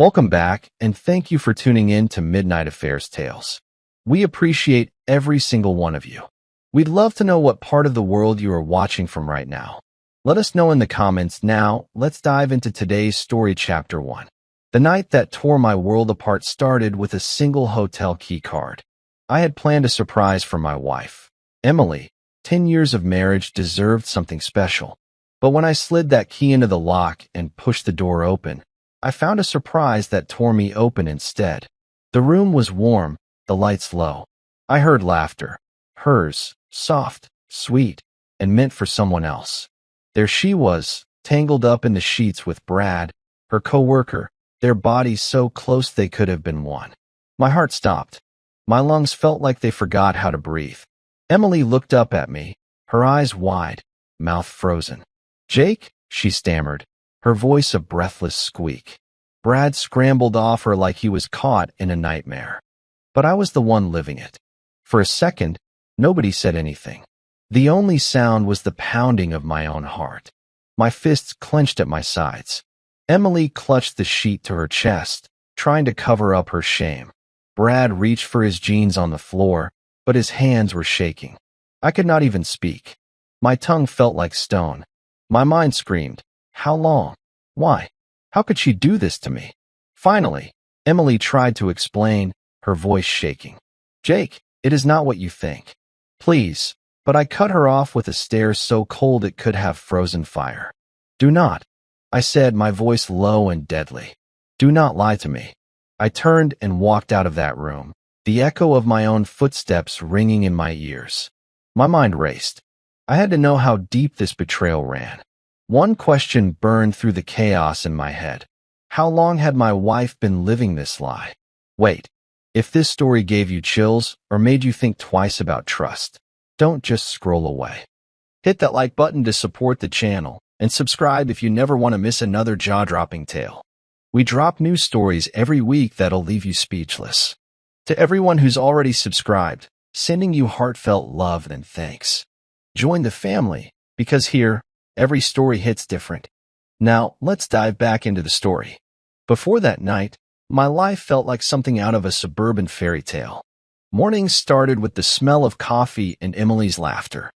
Welcome back, and thank you for tuning in to Midnight Affairs Tales. We appreciate every single one of you. We'd love to know what part of the world you are watching from right now. Let us know in the comments. Now, let's dive into today's story, Chapter 1. The night that tore my world apart started with a single hotel key card. I had planned a surprise for my wife. Emily, 10 years of marriage, deserved something special. But when I slid that key into the lock and pushed the door open, I found a surprise that tore me open instead. The room was warm, the lights low. I heard laughter. Hers, soft, sweet, and meant for someone else. There she was, tangled up in the sheets with Brad, her coworker, their bodies so close they could have been one. My heart stopped. My lungs felt like they forgot how to breathe. Emily looked up at me, her eyes wide, mouth frozen. "Jake," she stammered, her voice a breathless squeak. Brad scrambled off her like he was caught in a nightmare. But I was the one living it. For a second, nobody said anything. The only sound was the pounding of my own heart. My fists clenched at my sides. Emily clutched the sheet to her chest, trying to cover up her shame. Brad reached for his jeans on the floor, but his hands were shaking. I could not even speak. My tongue felt like stone. My mind screamed, "How long? Why? How could she do this to me?" Finally, Emily tried to explain, her voice shaking. "Jake, it is not what you think. Please." But I cut her off with a stare so cold it could have frozen fire. "Do not," I said, my voice low and deadly. "Do not lie to me." I turned and walked out of that room, the echo of my own footsteps ringing in my ears. My mind raced. I had to know how deep this betrayal ran. One question burned through the chaos in my head. How long had my wife been living this lie? Wait, if this story gave you chills or made you think twice about trust, don't just scroll away. Hit that like button to support the channel, and subscribe if you never want to miss another jaw-dropping tale. We drop new stories every week that'll leave you speechless. To everyone who's already subscribed, sending you heartfelt love and thanks. Join the family, because here, every story hits different. Now, let's dive back into the story. Before that night, my life felt like something out of a suburban fairy tale. Mornings started with the smell of coffee and Emily's laughter.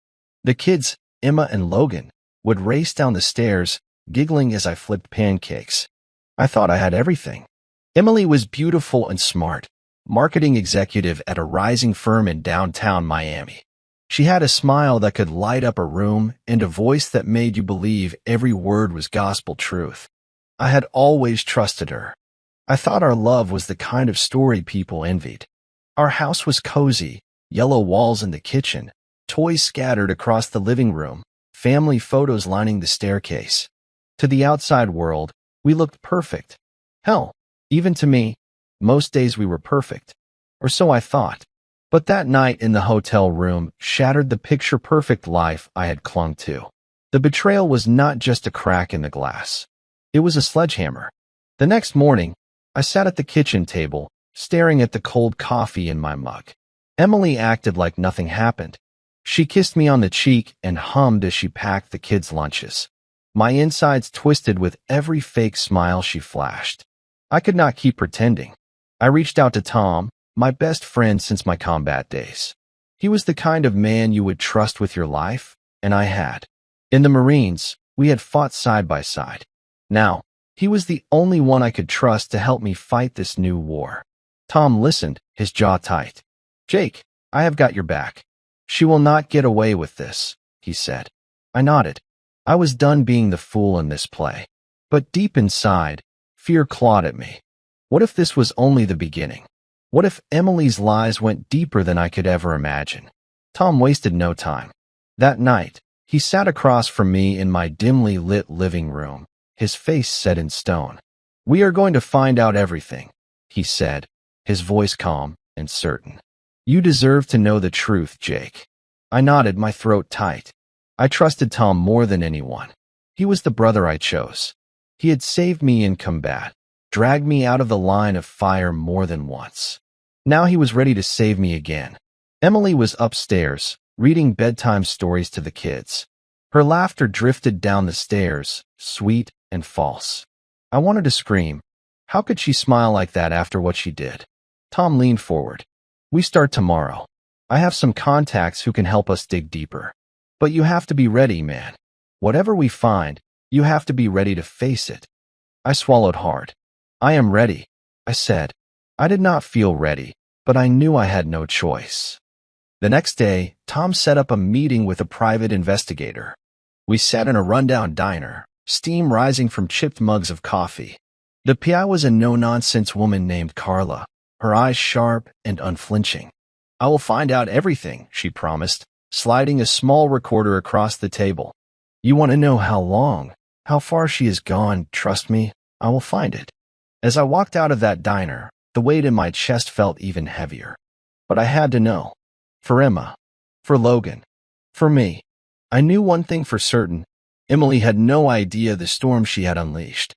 The kids, Emma and Logan, would race down the stairs, giggling as I flipped pancakes. I thought I had everything. Emily was beautiful and smart, marketing executive at a rising firm in downtown Miami. She had a smile that could light up a room and a voice that made you believe every word was gospel truth. I had always trusted her. I thought our love was the kind of story people envied. Our house was cozy, yellow walls in the kitchen, toys scattered across the living room, family photos lining the staircase. To the outside world, we looked perfect. Hell, even to me, most days we were perfect. Or so I thought. But that night in the hotel room shattered the picture-perfect life I had clung to. The betrayal was not just a crack in the glass. It was a sledgehammer. The next morning, I sat at the kitchen table, staring at the cold coffee in my mug. Emily acted like nothing happened. She kissed me on the cheek and hummed as she packed the kids' lunches. My insides twisted with every fake smile she flashed. I could not keep pretending. I reached out to Tom, my best friend since my combat days. He was the kind of man you would trust with your life, and I had. In the Marines, we had fought side by side. Now, he was the only one I could trust to help me fight this new war. Tom listened, his jaw tight. "Jake, I have got your back. She will not get away with this," he said. I nodded. I was done being the fool in this play. But deep inside, fear clawed at me. What if this was only the beginning? What if Emily's lies went deeper than I could ever imagine? Tom wasted no time. That night, he sat across from me in my dimly lit living room, his face set in stone. "We are going to find out everything," he said, his voice calm and certain. "You deserve to know the truth, Jake." I nodded, my throat tight. I trusted Tom more than anyone. He was the brother I chose. He had saved me in combat, dragged me out of the line of fire more than once. Now he was ready to save me again. Emily was upstairs, reading bedtime stories to the kids. Her laughter drifted down the stairs, sweet and false. I wanted to scream. How could she smile like that after what she did? Tom leaned forward. We start tomorrow. I have some contacts who can help us dig deeper. But you have to be ready, man. Whatever we find, you have to be ready to face it. I swallowed hard. I am ready, I said. I did not feel ready, but I knew I had no choice. The next day, Tom set up a meeting with a private investigator. We sat in a rundown diner, steam rising from chipped mugs of coffee. The PI was a no-nonsense woman named Carla, her eyes sharp and unflinching. I will find out everything, she promised, sliding a small recorder across the table. You want to know how long, how far she has gone? Trust me, I will find it. As I walked out of that diner, the weight in my chest felt even heavier. But I had to know. For Emma. For Logan. For me. I knew one thing for certain. Emily had no idea the storm she had unleashed.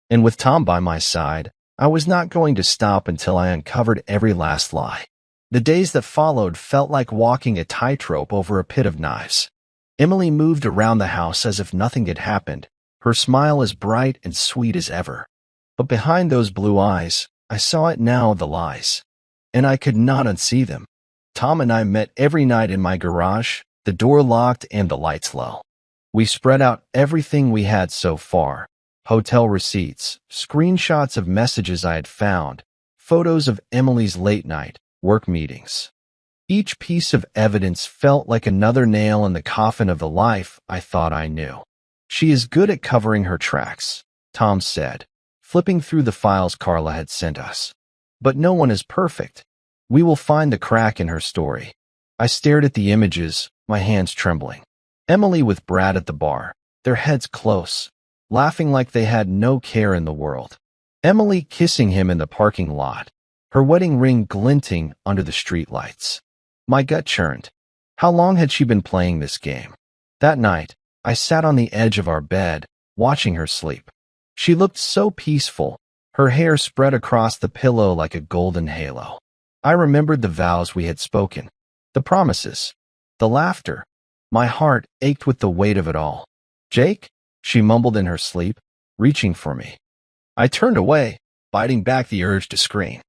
And with Tom by my side, I was not going to stop until I uncovered every last lie. The days that followed felt like walking a tightrope over a pit of knives. Emily moved around the house as if nothing had happened, her smile as bright and sweet as ever. But behind those blue eyes, I saw it now, the lies. And I could not unsee them. Tom and I met every night in my garage, the door locked and the lights low. We spread out everything we had so far. Hotel receipts, screenshots of messages I had found, photos of Emily's late night work meetings. Each piece of evidence felt like another nail in the coffin of the life I thought I knew. She is good at covering her tracks, Tom said, flipping through the files Carla had sent us. But no one is perfect. We will find the crack in her story. I stared at the images, my hands trembling. Emily with Brad at the bar, their heads close, laughing like they had no care in the world. Emily kissing him in the parking lot, her wedding ring glinting under the streetlights. My gut churned. How long had she been playing this game? That night, I sat on the edge of our bed, watching her sleep. She looked so peaceful, her hair spread across the pillow like a golden halo. I remembered the vows we had spoken, the promises, the laughter. My heart ached with the weight of it all. Jake? She mumbled in her sleep, reaching for me. I turned away, biting back the urge to scream.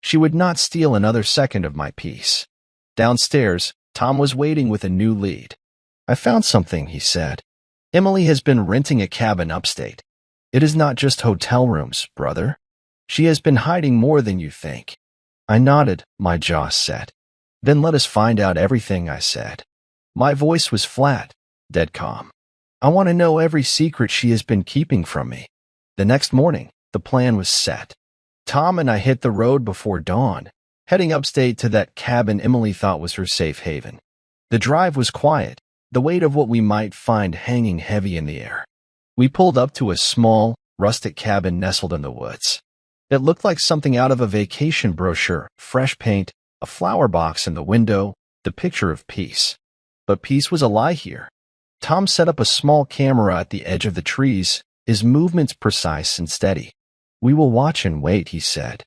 She would not steal another second of my peace. Downstairs, Tom was waiting with a new lead. I found something, he said. Emily has been renting a cabin upstate. It is not just hotel rooms, brother. She has been hiding more than you think. I nodded, my jaw set. Then let us find out everything, I said. My voice was flat, dead calm. I want to know every secret she has been keeping from me. The next morning, the plan was set. Tom and I hit the road before dawn, heading upstate to that cabin Emily thought was her safe haven. The drive was quiet, the weight of what we might find hanging heavy in the air. We pulled up to a small, rustic cabin nestled in the woods. It looked like something out of a vacation brochure, fresh paint, a flower box in the window, the picture of peace. But peace was a lie here. Tom set up a small camera at the edge of the trees, his movements precise and steady. We will watch and wait, he said.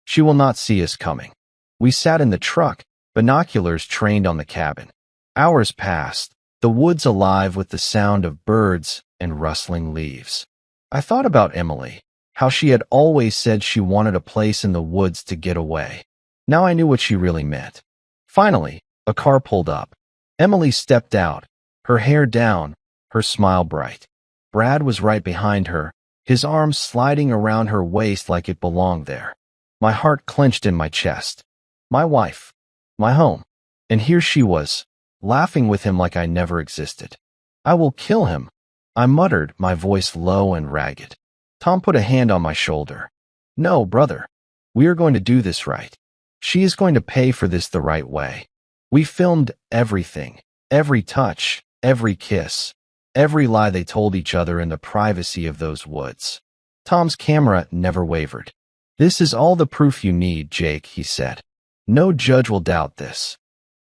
She will not see us coming. We sat in the truck, binoculars trained on the cabin. Hours passed, the woods alive with the sound of birds and rustling leaves. I thought about Emily, how she had always said she wanted a place in the woods to get away. Now I knew what she really meant. Finally, a car pulled up. Emily stepped out, her hair down, her smile bright. Brad was right behind her, his arms sliding around her waist like it belonged there. My heart clenched in my chest. My wife. My home. And here she was, laughing with him like I never existed. I will kill him, I muttered, my voice low and ragged. Tom put a hand on my shoulder. No, brother. We are going to do this right. She is going to pay for this the right way. We filmed everything, every touch, every kiss, every lie they told each other in the privacy of those woods. Tom's camera never wavered. This is all the proof you need, Jake, he said. No judge will doubt this.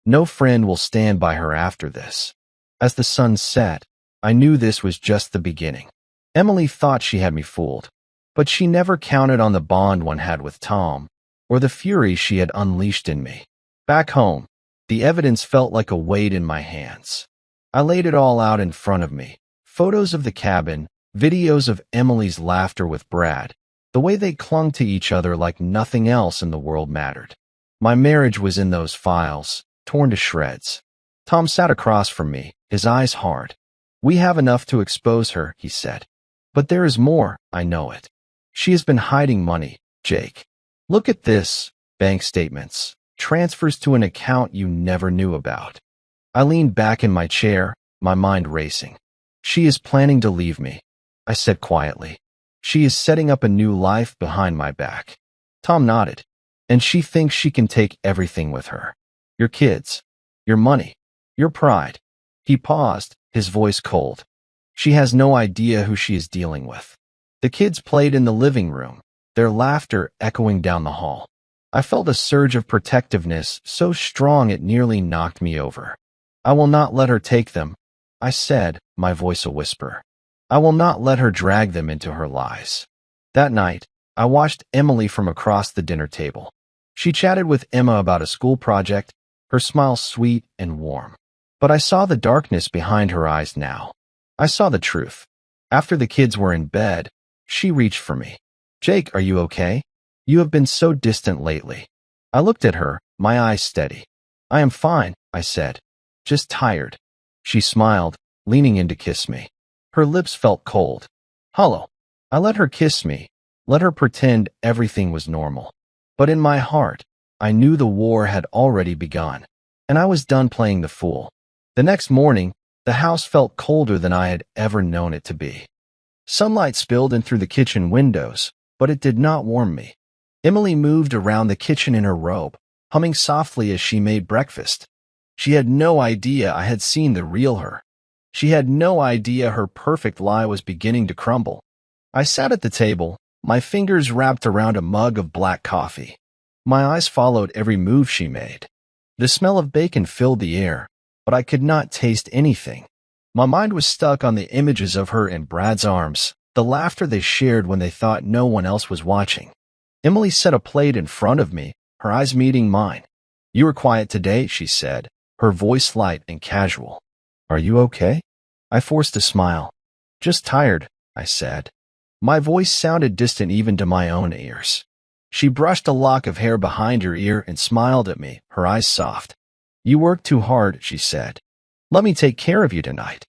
No friend will stand by her after this. As the sun set, I knew this was just the beginning. Emily thought she had me fooled, but she never counted on the bond one had with Tom, or the fury she had unleashed in me. Back home, the evidence felt like a weight in my hands. I laid it all out in front of me. Photos of the cabin, videos of Emily's laughter with Brad, The way they clung to each other like nothing else in the world mattered. My marriage was in those files, torn to shreds. Tom sat across from me, his eyes hard. We have enough to expose her, he said. But there is more, I know it. She has been hiding money, Jake. Look at this, bank statements, transfers to an account you never knew about. I leaned back in my chair, my mind racing. She is planning to leave me, I said quietly. She is setting up a new life behind my back. Tom nodded. And she thinks she can take everything with her. Your kids, your money, your pride. He paused, his voice cold. She has no idea who she is dealing with. The kids played in the living room, their laughter echoing down the hall. I felt a surge of protectiveness so strong it nearly knocked me over. I will not let her take them, I said, my voice a whisper. I will not let her drag them into her lies. That night, I watched Emily from across the dinner table. She chatted with Emma about a school project, her smile sweet and warm. But I saw the darkness behind her eyes now. I saw the truth. After the kids were in bed, she reached for me. Jake, are you okay? You have been so distant lately. I looked at her, my eyes steady. I am fine, I said. Just tired. She smiled, leaning in to kiss me. Her lips felt cold. Hollow. I let her kiss me, let her pretend everything was normal. But in my heart, I knew the war had already begun, and I was done playing the fool. The next morning, the house felt colder than I had ever known it to be. Sunlight spilled in through the kitchen windows, but it did not warm me. Emily moved around the kitchen in her robe, humming softly as she made breakfast. She had no idea I had seen the real her. She had no idea her perfect lie was beginning to crumble. I sat at the table, my fingers wrapped around a mug of black coffee. My eyes followed every move she made. The smell of bacon filled the air, but I could not taste anything. My mind was stuck on the images of her in Brad's arms, the laughter they shared when they thought no one else was watching. Emily set a plate in front of me, her eyes meeting mine. You were quiet today, she said, her voice light and casual. Are you okay? I forced a smile. Just tired, I said. My voice sounded distant even to my own ears. She brushed a lock of hair behind her ear and smiled at me, her eyes soft. You work too hard, she said. Let me take care of you tonight.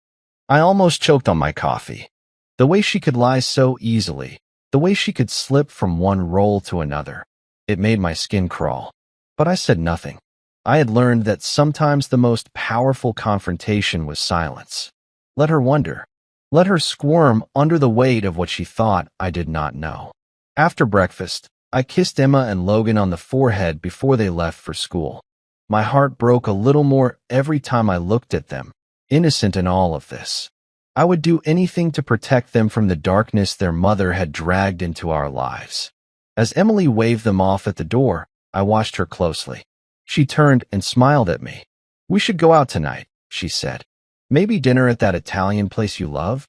I almost choked on my coffee. The way she could lie so easily, the way she could slip from one role to another, it made my skin crawl. But I said nothing. I had learned that sometimes the most powerful confrontation was silence. Let her wonder. Let her squirm under the weight of what she thought I did not know. After breakfast, I kissed Emma and Logan on the forehead before they left for school. My heart broke a little more every time I looked at them, innocent in all of this. I would do anything to protect them from the darkness their mother had dragged into our lives. As Emily waved them off at the door, I watched her closely. She turned and smiled at me. We should go out tonight, she said. Maybe dinner at that Italian place you love?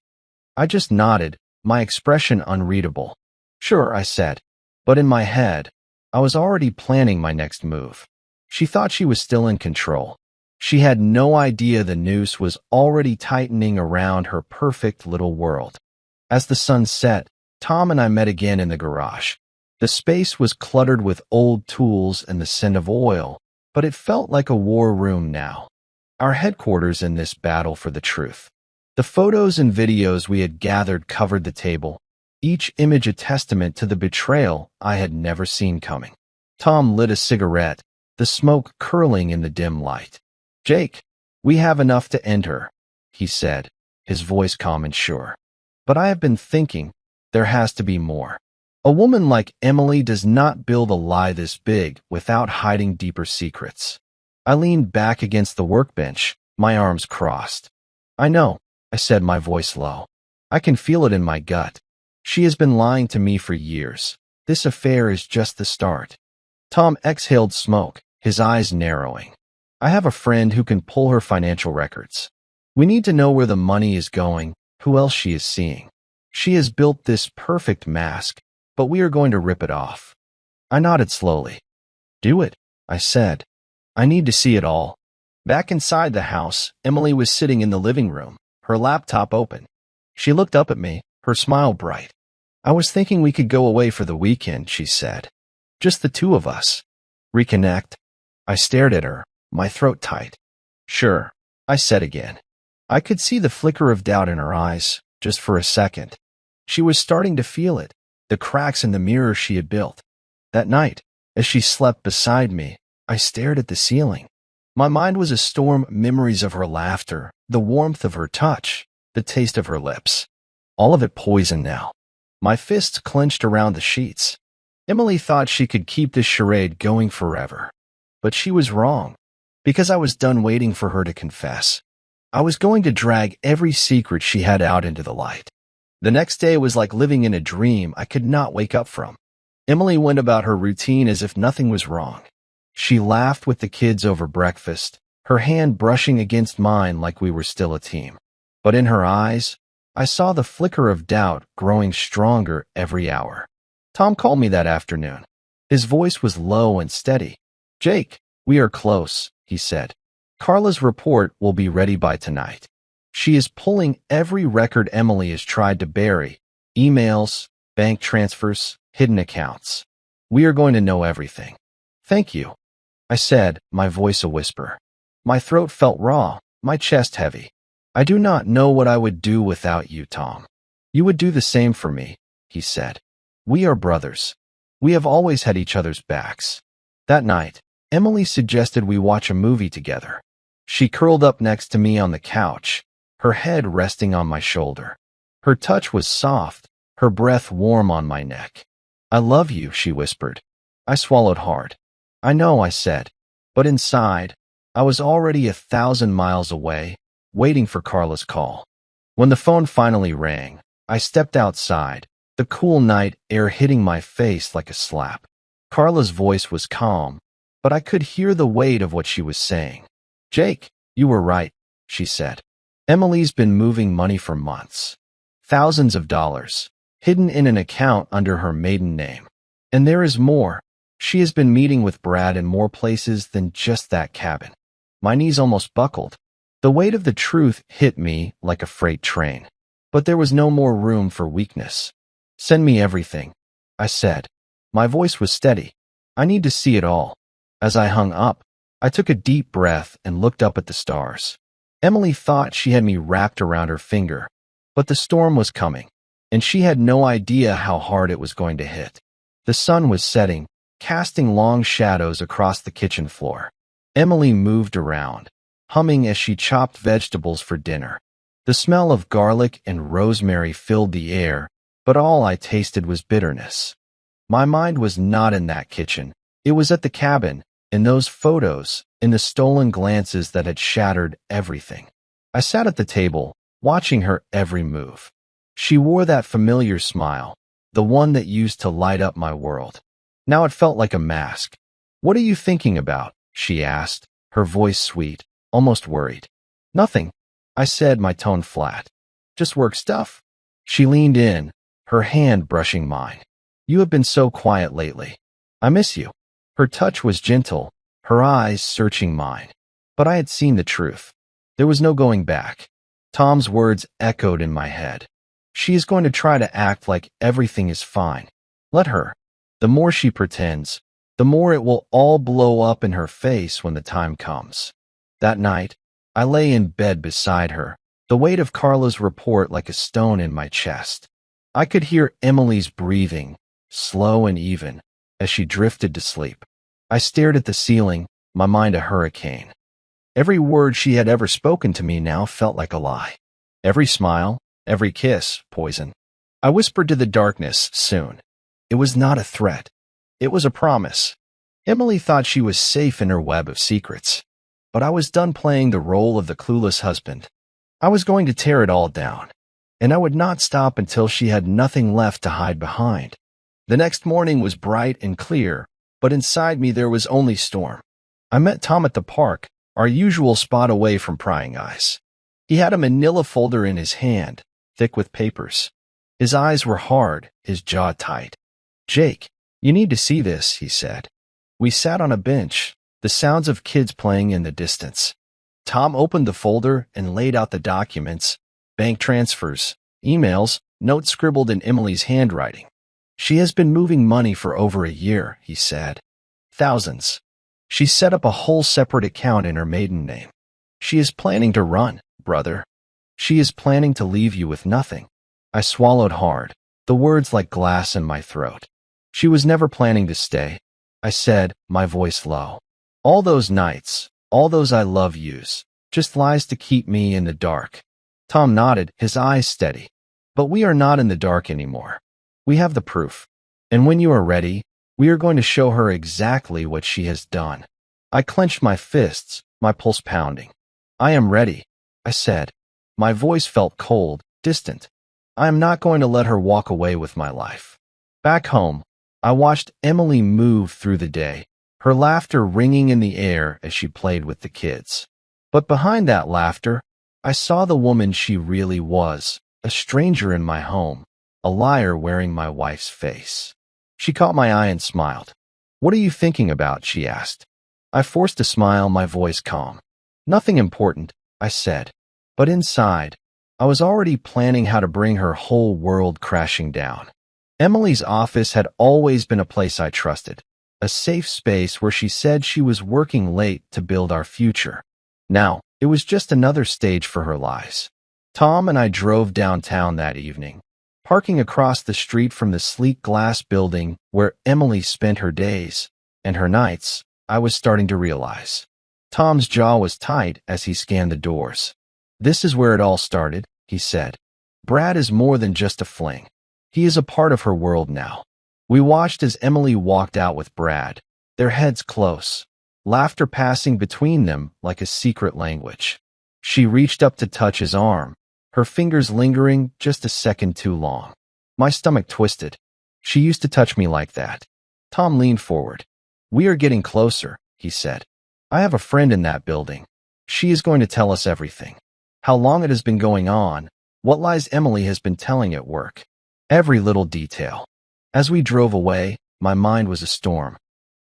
I just nodded, my expression unreadable. Sure, I said. But in my head, I was already planning my next move. She thought she was still in control. She had no idea the noose was already tightening around her perfect little world. As the sun set, Tom and I met again in the garage. The space was cluttered with old tools and the scent of oil, but it felt like a war room now. Our headquarters in this battle for the truth. The photos and videos we had gathered covered the table, each image a testament to the betrayal I had never seen coming. Tom lit a cigarette, the smoke curling in the dim light. Jake, we have enough to end her, he said, his voice calm and sure. But I have been thinking, there has to be more. A woman like Emily does not build a lie this big without hiding deeper secrets. I leaned back against the workbench, my arms crossed. I know, I said, my voice low. I can feel it in my gut. She has been lying to me for years. This affair is just the start. Tom exhaled smoke, his eyes narrowing. I have a friend who can pull her financial records. We need to know where the money is going, who else she is seeing. She has built this perfect mask, but we are going to rip it off. I nodded slowly. Do it, I said. I need to see it all. Back inside the house, Emily was sitting in the living room, her laptop open. She looked up at me, her smile bright. I was thinking we could go away for the weekend, she said. Just the two of us. Reconnect. I stared at her, my throat tight. Sure, I said again. I could see the flicker of doubt in her eyes, just for a second. She was starting to feel it, the cracks in the mirror she had built. That night, as she slept beside me, I stared at the ceiling. My mind was a storm, memories of her laughter, the warmth of her touch, the taste of her lips. All of it poisoned now. My fists clenched around the sheets. Emily thought she could keep this charade going forever. But she was wrong, because I was done waiting for her to confess. I was going to drag every secret she had out into the light. The next day was like living in a dream I could not wake up from. Emily went about her routine as if nothing was wrong. She laughed with the kids over breakfast, her hand brushing against mine like we were still a team. But in her eyes, I saw the flicker of doubt growing stronger every hour. Tom called me that afternoon. His voice was low and steady. "Jake, we are close," he said. "Carla's report will be ready by tonight. She is pulling every record Emily has tried to bury, emails, bank transfers, hidden accounts. We are going to know everything." "Thank you," I said, my voice a whisper. My throat felt raw, my chest heavy. "I do not know what I would do without you, Tom." "You would do the same for me," he said. "We are brothers. We have always had each other's backs." That night, Emily suggested we watch a movie together. She curled up next to me on the couch, her head resting on my shoulder. Her touch was soft, her breath warm on my neck. "I love you," she whispered. I swallowed hard. "I know," I said, but inside, I was already 1,000 miles away, waiting for Carla's call. When the phone finally rang, I stepped outside, the cool night air hitting my face like a slap. Carla's voice was calm, but I could hear the weight of what she was saying. "Jake, you were right," she said. "Emily's been moving money for months. Thousands of dollars, hidden in an account under her maiden name. And there is more. She has been meeting with Brad in more places than just that cabin." My knees almost buckled. The weight of the truth hit me like a freight train. But there was no more room for weakness. "Send me everything," I said. My voice was steady. "I need to see it all." As I hung up, I took a deep breath and looked up at the stars. Emily thought she had me wrapped around her finger, but the storm was coming, and she had no idea how hard it was going to hit. The sun was setting, casting long shadows across the kitchen floor. Emily moved around, humming as she chopped vegetables for dinner. The smell of garlic and rosemary filled the air, but all I tasted was bitterness. My mind was not in that kitchen. It was at the cabin, in those photos, in the stolen glances that had shattered everything. I sat at the table, watching her every move. She wore that familiar smile, the one that used to light up my world. Now it felt like a mask. "What are you thinking about?" she asked, her voice sweet, almost worried. "Nothing," I said, my tone flat. "Just work stuff." She leaned in, her hand brushing mine. "You have been so quiet lately. I miss you." Her touch was gentle, her eyes searching mine. But I had seen the truth. There was no going back. Tom's words echoed in my head. "She is going to try to act like everything is fine. Let her. The more she pretends, the more it will all blow up in her face when the time comes." That night, I lay in bed beside her, the weight of Carla's report like a stone in my chest. I could hear Emily's breathing, slow and even, as she drifted to sleep. I stared at the ceiling, my mind a hurricane. Every word she had ever spoken to me now felt like a lie. Every smile, every kiss, poison. I whispered to the darkness, soon. It was not a threat. It was a promise. Emily thought she was safe in her web of secrets. But I was done playing the role of the clueless husband. I was going to tear it all down. And I would not stop until she had nothing left to hide behind. The next morning was bright and clear, but inside me there was only storm. I met Tom at the park, our usual spot away from prying eyes. He had a manila folder in his hand, thick with papers. His eyes were hard, his jaw tight. "Jake, you need to see this," he said. We sat on a bench, the sounds of kids playing in the distance. Tom opened the folder and laid out the documents, bank transfers, emails, note scribbled in Emily's handwriting. She has been moving money for over a year, he said. Thousands. She set up a whole separate account in her maiden name. She is planning to run, brother. She is planning to leave you with nothing. I swallowed hard, the words like glass in my throat. She was never planning to stay, I said, my voice low. All those nights, all those I love yous, just lies to keep me in the dark. Tom nodded, his eyes steady. But we are not in the dark anymore. We have the proof. And when you are ready, we are going to show her exactly what she has done. I clenched my fists, my pulse pounding. I am ready, I said. My voice felt cold, distant. I am not going to let her walk away with my life. Back home, I watched Emily move through the day, her laughter ringing in the air as she played with the kids. But behind that laughter, I saw the woman she really was, a stranger in my home, a liar wearing my wife's face. She caught my eye and smiled. What are you thinking about? She asked. I forced a smile, my voice calm. Nothing important, I said. But inside, I was already planning how to bring her whole world crashing down. Emily's office had always been a place I trusted, a safe space where she said she was working late to build our future. Now, it was just another stage for her lies. Tom and I drove downtown that evening, parking across the street from the sleek glass building where Emily spent her days and her nights. I was starting to realize. Tom's jaw was tight as he scanned the doors. This is where it all started, he said. Brad is more than just a fling. He is a part of her world now. We watched as Emily walked out with Brad, their heads close, laughter passing between them like a secret language. She reached up to touch his arm, her fingers lingering just a second too long. My stomach twisted. She used to touch me like that. Tom leaned forward. We are getting closer, he said. I have a friend in that building. She is going to tell us everything. How long it has been going on, what lies Emily has been telling at work. Every little detail. As we drove away, my mind was a storm.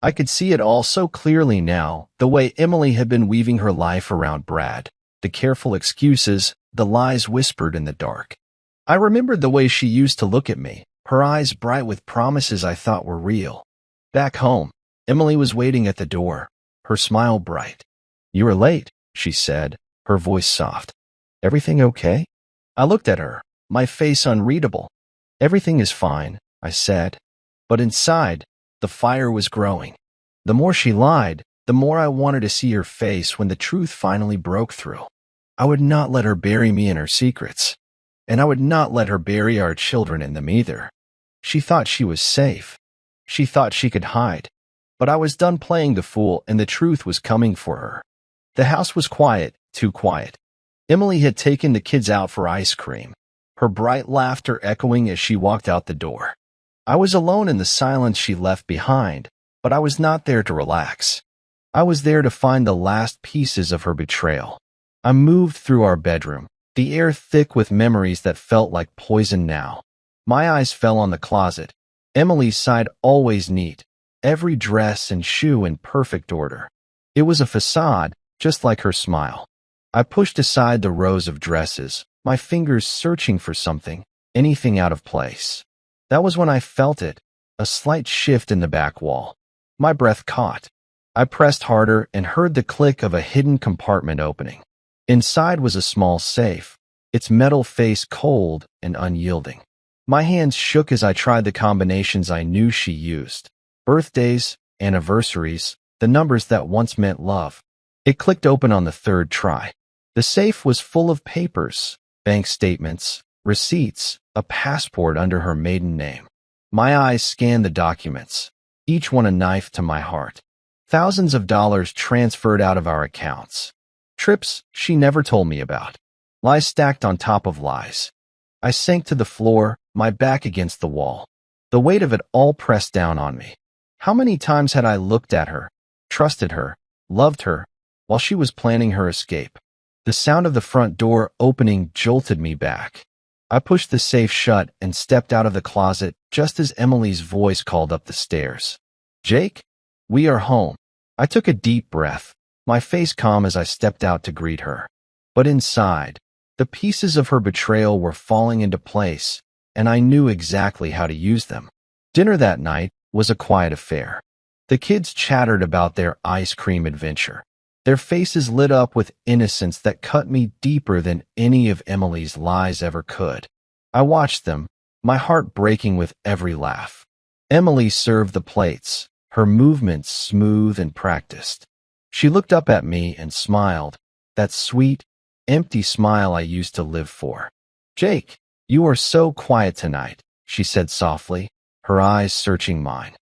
I could see it all so clearly now, the way Emily had been weaving her life around Brad, the careful excuses, the lies whispered in the dark. I remembered the way she used to look at me, her eyes bright with promises I thought were real. Back home, Emily was waiting at the door, her smile bright. You are late, she said, her voice soft. Everything okay? I looked at her, my face unreadable. Everything is fine, I said. But inside, the fire was growing. The more she lied, the more I wanted to see her face when the truth finally broke through. I would not let her bury me in her secrets. And I would not let her bury our children in them either. She thought she was safe. She thought she could hide. But I was done playing the fool, and the truth was coming for her. The house was quiet, too quiet. Emily had taken the kids out for ice cream, her bright laughter echoing as she walked out the door. I was alone in the silence she left behind, but I was not there to relax. I was there to find the last pieces of her betrayal. I moved through our bedroom, the air thick with memories that felt like poison now. My eyes fell on the closet. Emily's side always neat, every dress and shoe in perfect order. It was a facade, just like her smile. I pushed aside the rows of dresses, my fingers searching for something, anything out of place. That was when I felt it, a slight shift in the back wall. My breath caught. I pressed harder and heard the click of a hidden compartment opening. Inside was a small safe, its metal face cold and unyielding. My hands shook as I tried the combinations I knew she used. Birthdays, anniversaries, the numbers that once meant love. It clicked open on the third try. The safe was full of papers, bank statements, receipts, a passport under her maiden name. My eyes scanned the documents, each one a knife to my heart. Thousands of dollars transferred out of our accounts. Trips she never told me about. Lies stacked on top of lies. I sank to the floor, my back against the wall. The weight of it all pressed down on me. How many times had I looked at her, trusted her, loved her, while she was planning her escape? The sound of the front door opening jolted me back. I pushed the safe shut and stepped out of the closet just as Emily's voice called up the stairs. Jake, we are home. I took a deep breath, my face calm as I stepped out to greet her. But inside, the pieces of her betrayal were falling into place, and I knew exactly how to use them. Dinner that night was a quiet affair. The kids chattered about their ice cream adventure. Their faces lit up with innocence that cut me deeper than any of Emily's lies ever could. I watched them, my heart breaking with every laugh. Emily served the plates, her movements smooth and practiced. She looked up at me and smiled, that sweet, empty smile I used to live for. "Jake, you are so quiet tonight," she said softly, her eyes searching mine.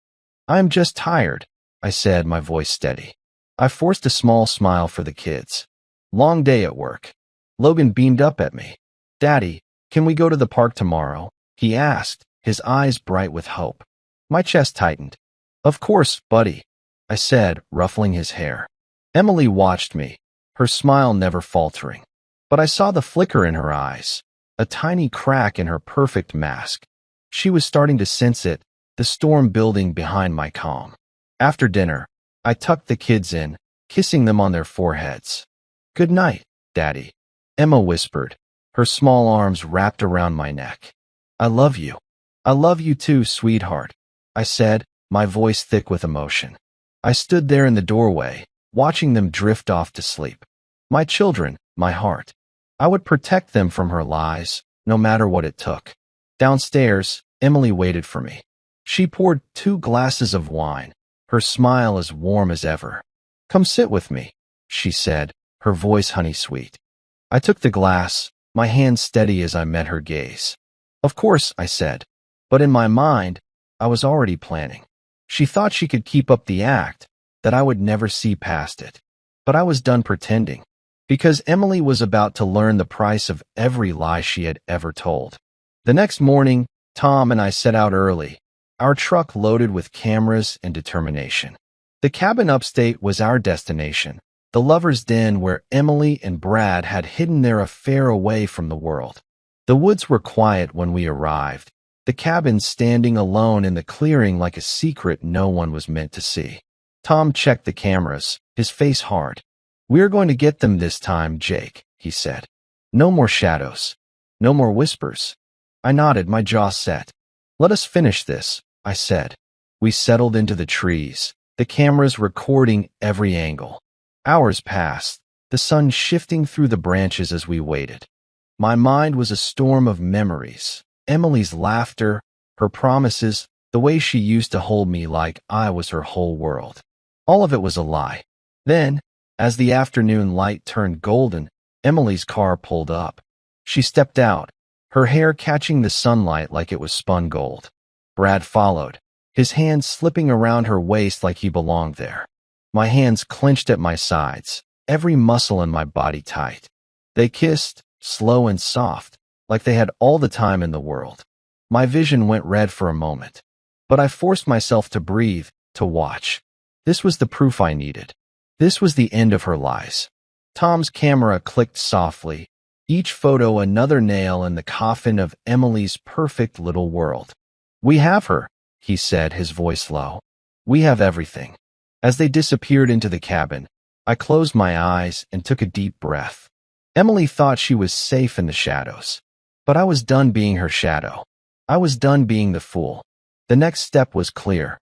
"I'm just tired," I said, my voice steady. I forced a small smile for the kids. "Long day at work." Logan beamed up at me. "Daddy, can we go to the park tomorrow?" he asked, his eyes bright with hope. My chest tightened. "Of course, buddy," I said, ruffling his hair. Emily watched me, her smile never faltering. But I saw the flicker in her eyes, a tiny crack in her perfect mask. She was starting to sense it, the storm building behind my calm. After dinner, I tucked the kids in, kissing them on their foreheads. "Good night, Daddy," Emma whispered, her small arms wrapped around my neck. "I love you." "I love you too, sweetheart," I said, my voice thick with emotion. I stood there in the doorway, watching them drift off to sleep. My children, my heart. I would protect them from her lies, no matter what it took. Downstairs, Emily waited for me. She poured 2 glasses of wine, her smile as warm as ever. "Come sit with me," she said, her voice honey-sweet. I took the glass, my hand steady as I met her gaze. "Of course," I said, but in my mind, I was already planning. She thought she could keep up the act, that I would never see past it. But I was done pretending, because Emily was about to learn the price of every lie she had ever told. The next morning, Tom and I set out early, our truck loaded with cameras and determination. The cabin upstate was our destination, the lover's den where Emily and Brad had hidden their affair away from the world. The woods were quiet when we arrived, the cabin standing alone in the clearing like a secret no one was meant to see. Tom checked the cameras, his face hard. "We're going to get them this time, Jake," he said. "No more shadows. No more whispers." I nodded, my jaw set. "Let us finish this," I said. We settled into the trees, the cameras recording every angle. Hours passed, the sun shifting through the branches as we waited. My mind was a storm of memories. Emily's laughter, her promises, the way she used to hold me like I was her whole world. All of it was a lie. Then, as the afternoon light turned golden, Emily's car pulled up. She stepped out, her hair catching the sunlight like it was spun gold. Brad followed, his hands slipping around her waist like he belonged there. My hands clenched at my sides, every muscle in my body tight. They kissed, slow and soft, like they had all the time in the world. My vision went red for a moment, but I forced myself to breathe, to watch. This was the proof I needed. This was the end of her lies. Tom's camera clicked softly, each photo another nail in the coffin of Emily's perfect little world. "We have her," he said, his voice low. "We have everything." As they disappeared into the cabin, I closed my eyes and took a deep breath. Emily thought she was safe in the shadows, but I was done being her shadow. I was done being the fool. The next step was clear.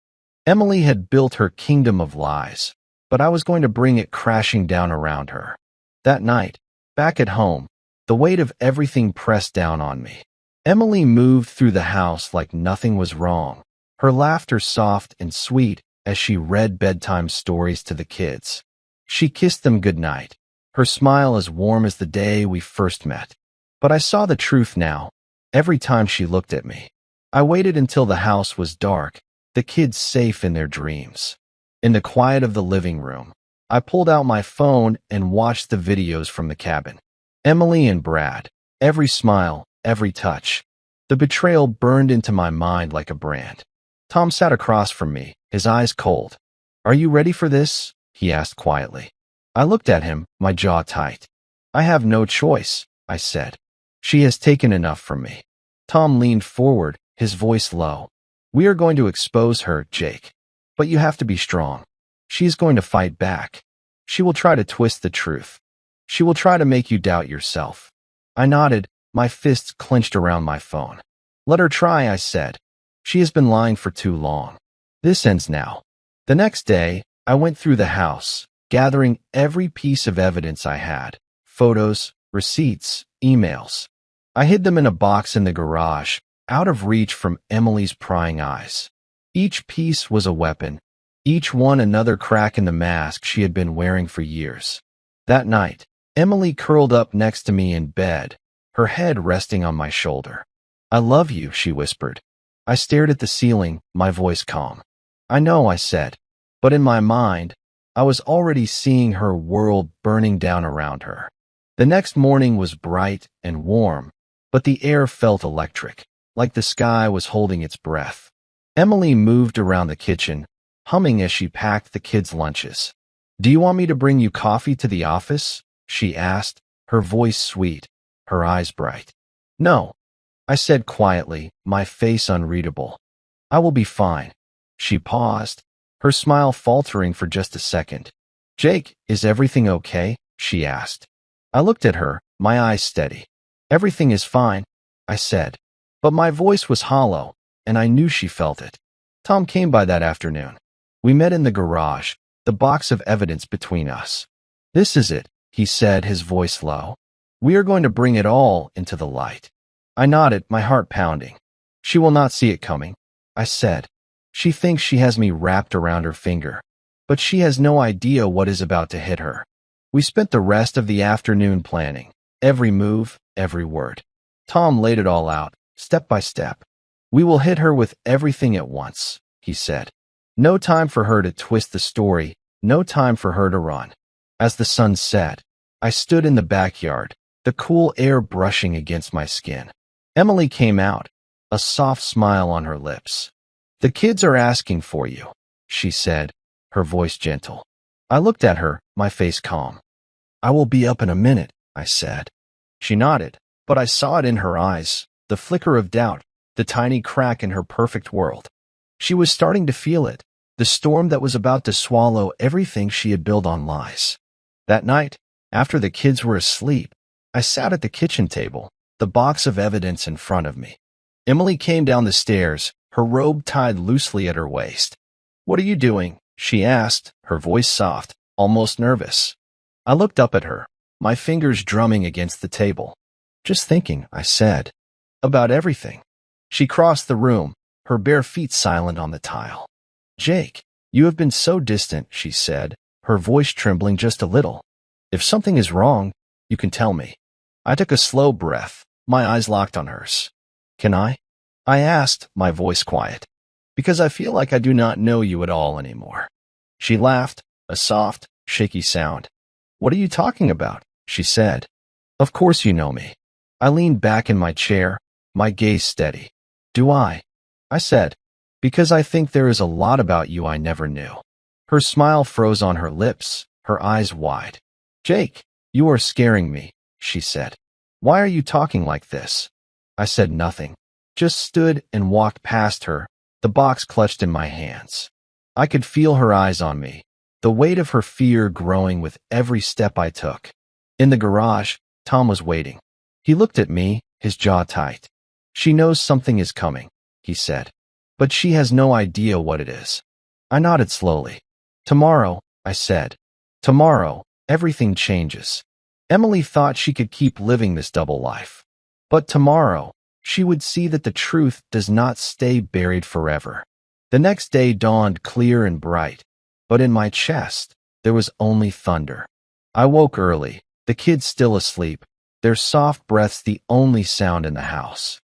Emily had built her kingdom of lies, but I was going to bring it crashing down around her. That night, back at home, the weight of everything pressed down on me. Emily moved through the house like nothing was wrong, her laughter soft and sweet as she read bedtime stories to the kids. She kissed them goodnight, her smile as warm as the day we first met. But I saw the truth now, every time she looked at me. I waited until the house was dark, the kids safe in their dreams. In the quiet of the living room, I pulled out my phone and watched the videos from the cabin. Emily and Brad, every smile, every touch. The betrayal burned into my mind like a brand. Tom sat across from me, his eyes cold. "Are you ready for this?" he asked quietly. I looked at him, my jaw tight. "I have no choice," I said. "She has taken enough from me." Tom leaned forward, his voice low. "We are going to expose her, Jake. But you have to be strong. She is going to fight back. She will try to twist the truth. She will try to make you doubt yourself." I nodded, my fists clenched around my phone. Let her try, I said. She has been lying for too long. This ends now. The next day, I went through the house, gathering every piece of evidence I had. Photos, receipts, emails. I hid them in a box in the garage, out of reach from Emily's prying eyes. Each piece was a weapon, each one another crack in the mask she had been wearing for years. That night, Emily curled up next to me in bed, her head resting on my shoulder. I love you, she whispered. I stared at the ceiling, my voice calm. I know, I said, but in my mind, I was already seeing her world burning down around her. The next morning was bright and warm, but the air felt electric, like the sky was holding its breath. Emily moved around the kitchen, humming as she packed the kids' lunches. Do you want me to bring you coffee to the office? She asked, her voice sweet, her eyes bright. No, I said quietly, my face unreadable. I will be fine. She paused, her smile faltering for just a second. Jake, is everything okay? She asked. I looked at her, my eyes steady. Everything is fine, I said. But my voice was hollow, and I knew she felt it. Tom came by that afternoon. We met in the garage, the box of evidence between us. This is it, he said, his voice low. We are going to bring it all into the light. I nodded, my heart pounding. She will not see it coming, I said. She thinks she has me wrapped around her finger, but she has no idea what is about to hit her. We spent the rest of the afternoon planning, every move, every word. Tom laid it all out, step by step. We will hit her with everything at once, he said. No time for her to twist the story, no time for her to run. As the sun set, I stood in the backyard, the cool air brushing against my skin. Emily came out, a soft smile on her lips. The kids are asking for you, she said, her voice gentle. I looked at her, my face calm. I will be up in a minute, I said. She nodded, but I saw it in her eyes, the flicker of doubt, the tiny crack in her perfect world. She was starting to feel it, the storm that was about to swallow everything she had built on lies. That night, after the kids were asleep, I sat at the kitchen table, the box of evidence in front of me. Emily came down the stairs, her robe tied loosely at her waist. What are you doing? She asked, her voice soft, almost nervous. I looked up at her, my fingers drumming against the table. Just thinking, I said, about everything. She crossed the room, her bare feet silent on the tile. Jake, you have been so distant, she said, her voice trembling just a little. If something is wrong, you can tell me. I took a slow breath, my eyes locked on hers. Can I? I asked, my voice quiet. Because I feel like I do not know you at all anymore. She laughed, a soft, shaky sound. What are you talking about? She said. Of course you know me. I leaned back in my chair, my gaze steady. Do I? I said, because I think there is a lot about you I never knew. Her smile froze on her lips, her eyes wide. Jake, you are scaring me, she said. Why are you talking like this? I said nothing, just stood and walked past her, the box clutched in my hands. I could feel her eyes on me, the weight of her fear growing with every step I took. In the garage, Tom was waiting. He looked at me, his jaw tight. She knows something is coming, he said. But she has no idea what it is. I nodded slowly. Tomorrow, I said. Tomorrow, everything changes. Emily thought she could keep living this double life. But tomorrow, she would see that the truth does not stay buried forever. The next day dawned clear and bright, but in my chest, there was only thunder. I woke early, the kids still asleep, their soft breaths the only sound in the house.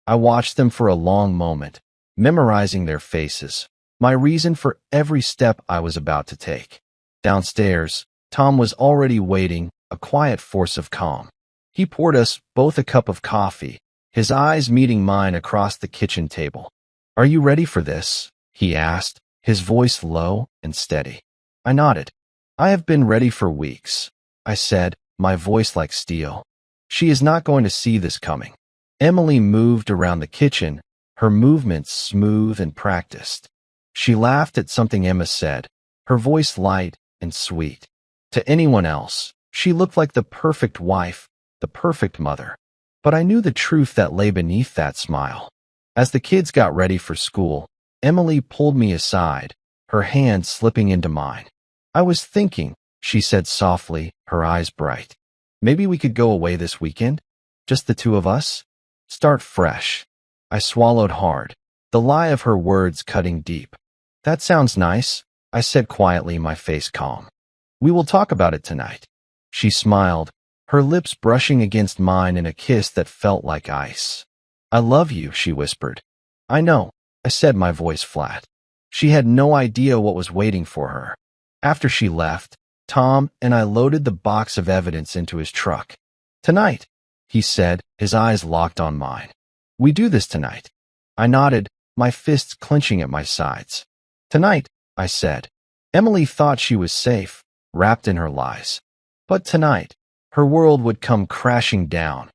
I watched them for a long moment, memorizing their faces, my reason for every step I was about to take. Downstairs, Tom was already waiting, a quiet force of calm. He poured us both a cup of coffee, his eyes meeting mine across the kitchen table. Are you ready for this? He asked, his voice low and steady. I nodded. I have been ready for weeks, I said, my voice like steel. She is not going to see this coming. Emily moved around the kitchen, her movements smooth and practiced. She laughed at something Emma said, her voice light and sweet. To anyone else, she looked like the perfect wife, the perfect mother. But I knew the truth that lay beneath that smile. As the kids got ready for school, Emily pulled me aside, her hand slipping into mine. I was thinking, she said softly, her eyes bright. Maybe we could go away this weekend? Just the two of us? Start fresh. I swallowed hard, the lie of her words cutting deep. That sounds nice, I said quietly, my face calm. We will talk about it tonight. She smiled, her lips brushing against mine in a kiss that felt like ice. I love you, she whispered. I know, I said, my voice flat. She had no idea what was waiting for her. After she left, Tom and I loaded the box of evidence into his truck. Tonight, he said, his eyes locked on mine. We do this tonight. I nodded, my fists clenching at my sides. Tonight, I said. Emily thought she was safe, wrapped in her lies. But tonight, her world would come crashing down,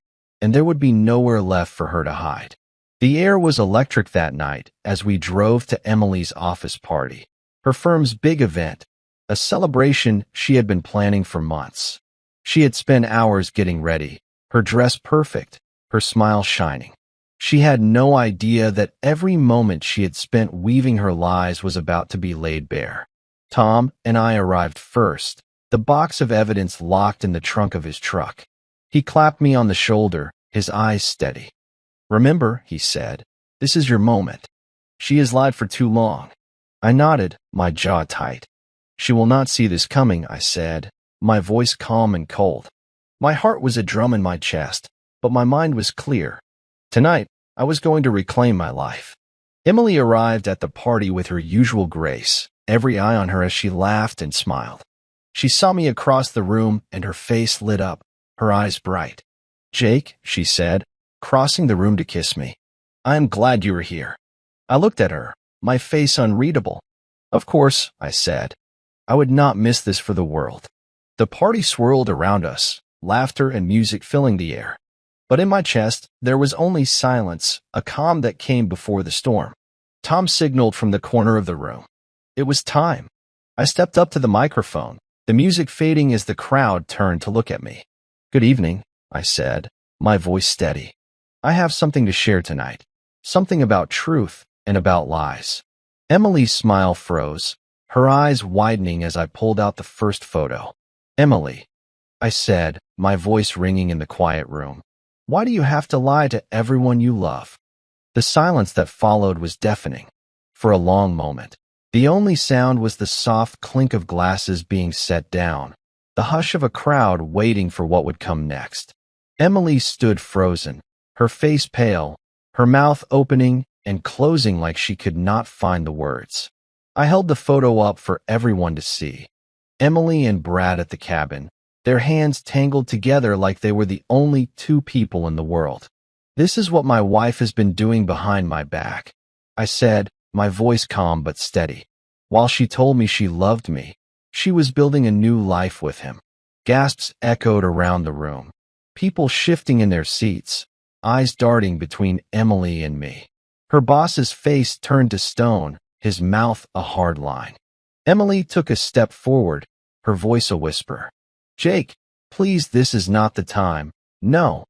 and there would be nowhere left for her to hide. The air was electric that night as we drove to Emily's office party, her firm's big event, a celebration she had been planning for months. She had spent hours getting ready, her dress perfect, her smile shining. She had no idea that every moment she had spent weaving her lies was about to be laid bare. Tom and I arrived first, the box of evidence locked in the trunk of his truck. He clapped me on the shoulder, his eyes steady. Remember, he said, this is your moment. She has lied for too long. I nodded, my jaw tight. She will not see this coming, I said, my voice calm and cold. My heart was a drum in my chest, but my mind was clear. Tonight, I was going to reclaim my life. Emily arrived at the party with her usual grace, every eye on her as she laughed and smiled. She saw me across the room and her face lit up, her eyes bright. Jake, she said, crossing the room to kiss me. I am glad you are here. I looked at her, my face unreadable. Of course, I said. I would not miss this for the world. The party swirled around us, laughter and music filling the air. But in my chest, there was only silence, a calm that came before the storm. Tom signaled from the corner of the room. It was time. I stepped up to the microphone, the music fading as the crowd turned to look at me. Good evening, I said, my voice steady. I have something to share tonight. Something about truth and about lies. Emily's smile froze, her eyes widening as I pulled out the first photo. Emily, I said, my voice ringing in the quiet room. Why do you have to lie to everyone you love? The silence that followed was deafening. For a long moment, the only sound was the soft clink of glasses being set down, the hush of a crowd waiting for what would come next. Emily stood frozen, her face pale, her mouth opening and closing like she could not find the words. I held the photo up for everyone to see. Emily and Brad at the cabin, their hands tangled together like they were the only two people in the world. This is what my wife has been doing behind my back, I said, my voice calm but steady. While she told me she loved me, she was building a new life with him. Gasps echoed around the room, people shifting in their seats, eyes darting between Emily and me. Her boss's face turned to stone, his mouth a hard line. Emily took a step forward, her voice a whisper. Jake, please, this is not the time. No,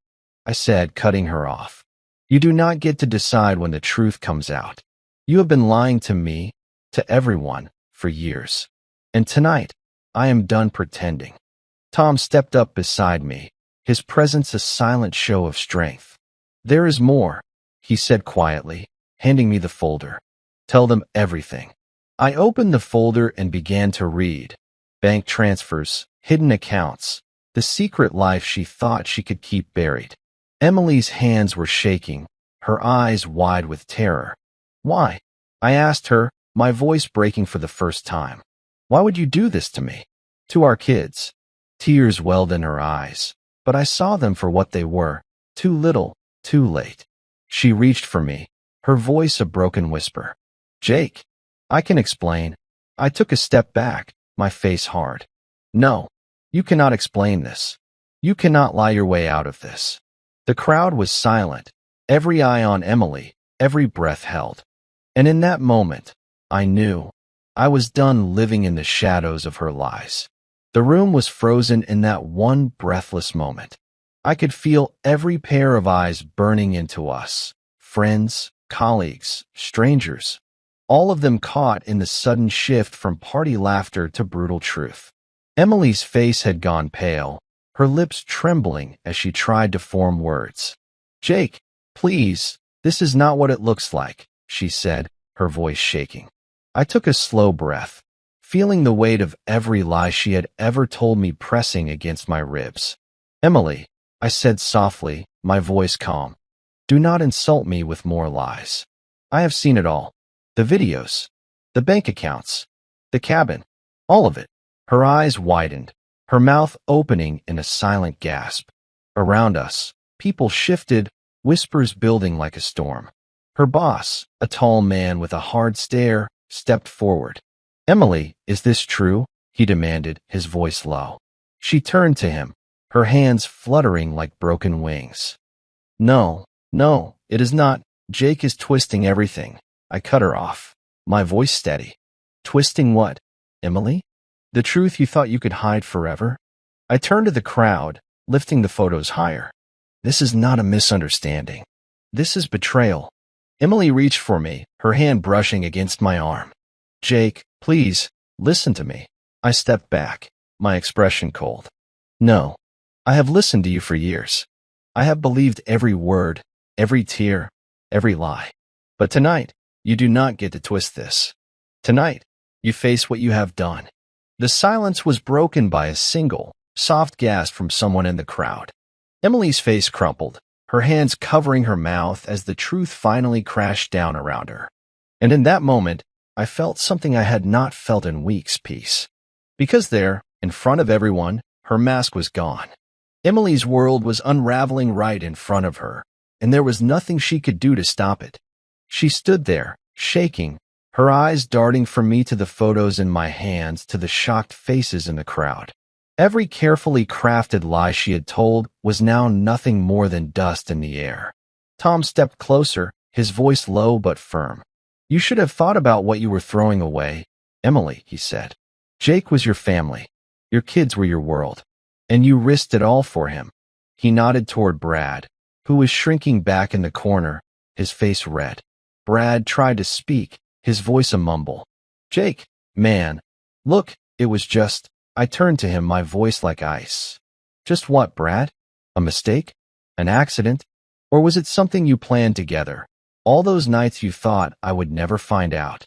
I said, cutting her off. You do not get to decide when the truth comes out. You have been lying to me, to everyone, for years. And tonight, I am done pretending. Tom stepped up beside me, his presence a silent show of strength. There is more, he said quietly, handing me the folder. Tell them everything. I opened the folder and began to read. Bank transfers, hidden accounts, the secret life she thought she could keep buried. Emily's hands were shaking, her eyes wide with terror. Why? I asked her, my voice breaking for the first time. Why would you do this to me? To our kids. Tears welled in her eyes, but I saw them for what they were, too little, too late. She reached for me, her voice a broken whisper. Jake, I can explain. I took a step back, my face hard. No, you cannot explain this. You cannot lie your way out of this. The crowd was silent, every eye on Emily, every breath held. And in that moment, I knew I was done living in the shadows of her lies. The room was frozen in that one breathless moment. I could feel every pair of eyes burning into us, friends, colleagues, strangers, all of them caught in the sudden shift from party laughter to brutal truth. Emily's face had gone pale, her lips trembling as she tried to form words. "Jake, please, this is not what it looks like," she said, her voice shaking. I took a slow breath, feeling the weight of every lie she had ever told me pressing against my ribs. "Emily," I said softly, my voice calm, "do not insult me with more lies. I have seen it all. The videos, the bank accounts, the cabin, all of it." Her eyes widened, her mouth opening in a silent gasp. Around us, people shifted, whispers building like a storm. Her boss, a tall man with a hard stare, stepped forward. "Emily, is this true?" he demanded, his voice low. She turned to him, her hands fluttering like broken wings. "No, no, it is not. Jake is twisting everything." I cut her off, my voice steady. "Twisting what, Emily? The truth you thought you could hide forever?" I turned to the crowd, lifting the photos higher. "This is not a misunderstanding. This is betrayal." Emily reached for me, her hand brushing against my arm. "Jake, please, listen to me." I stepped back, my expression cold. "No, I have listened to you for years. I have believed every word, every tear, every lie. But tonight, you do not get to twist this. Tonight, you face what you have done." The silence was broken by a single, soft gasp from someone in the crowd. Emily's face crumpled, her hands covering her mouth as the truth finally crashed down around her. And in that moment, I felt something I had not felt in weeks, peace. Because there, in front of everyone, her mask was gone. Emily's world was unraveling right in front of her, and there was nothing she could do to stop it. She stood there, shaking, her eyes darting from me to the photos in my hands to the shocked faces in the crowd. Every carefully crafted lie she had told was now nothing more than dust in the air. Tom stepped closer, his voice low but firm. "You should have thought about what you were throwing away, Emily," he said. "Jake was your family. Your kids were your world. And you risked it all for him." He nodded toward Brad, who was shrinking back in the corner, his face red. Brad tried to speak, his voice a mumble. "Jake, man, look, it was just..." I turned to him, my voice like ice. "Just what, Brad? A mistake? An accident? Or was it something you planned together? All those nights you thought I would never find out?"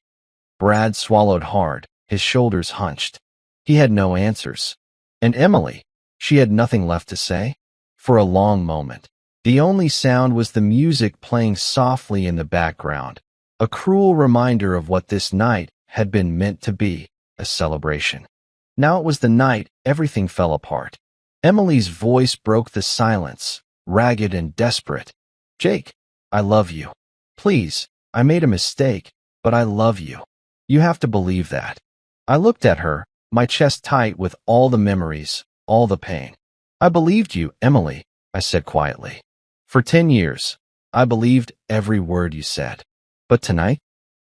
Brad swallowed hard, his shoulders hunched. He had no answers. And Emily, she had nothing left to say. For a long moment, the only sound was the music playing softly in the background, a cruel reminder of what this night had been meant to be, a celebration. Now it was the night everything fell apart. Emily's voice broke the silence, ragged and desperate. "Jake, I love you. Please, I made a mistake, but I love you. You have to believe that." I looked at her, my chest tight with all the memories, all the pain. "I believed you, Emily," I said quietly. "For 10 years, I believed every word you said. But tonight,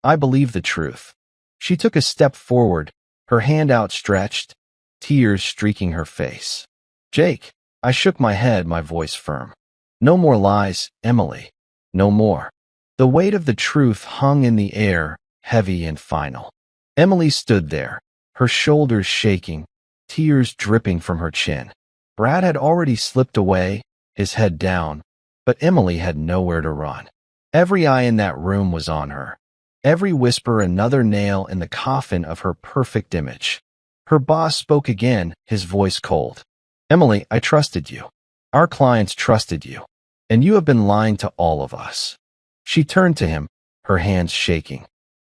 I believe the truth." She took a step forward, her hand outstretched, tears streaking her face. "Jake," I shook my head, my voice firm. "No more lies, Emily. No more." The weight of the truth hung in the air, heavy and final. Emily stood there, her shoulders shaking, tears dripping from her chin. Brad had already slipped away, his head down, but Emily had nowhere to run. Every eye in that room was on her. Every whisper another nail in the coffin of her perfect image. Her boss spoke again, his voice cold. "Emily, I trusted you. Our clients trusted you. And you have been lying to all of us." She turned to him, her hands shaking.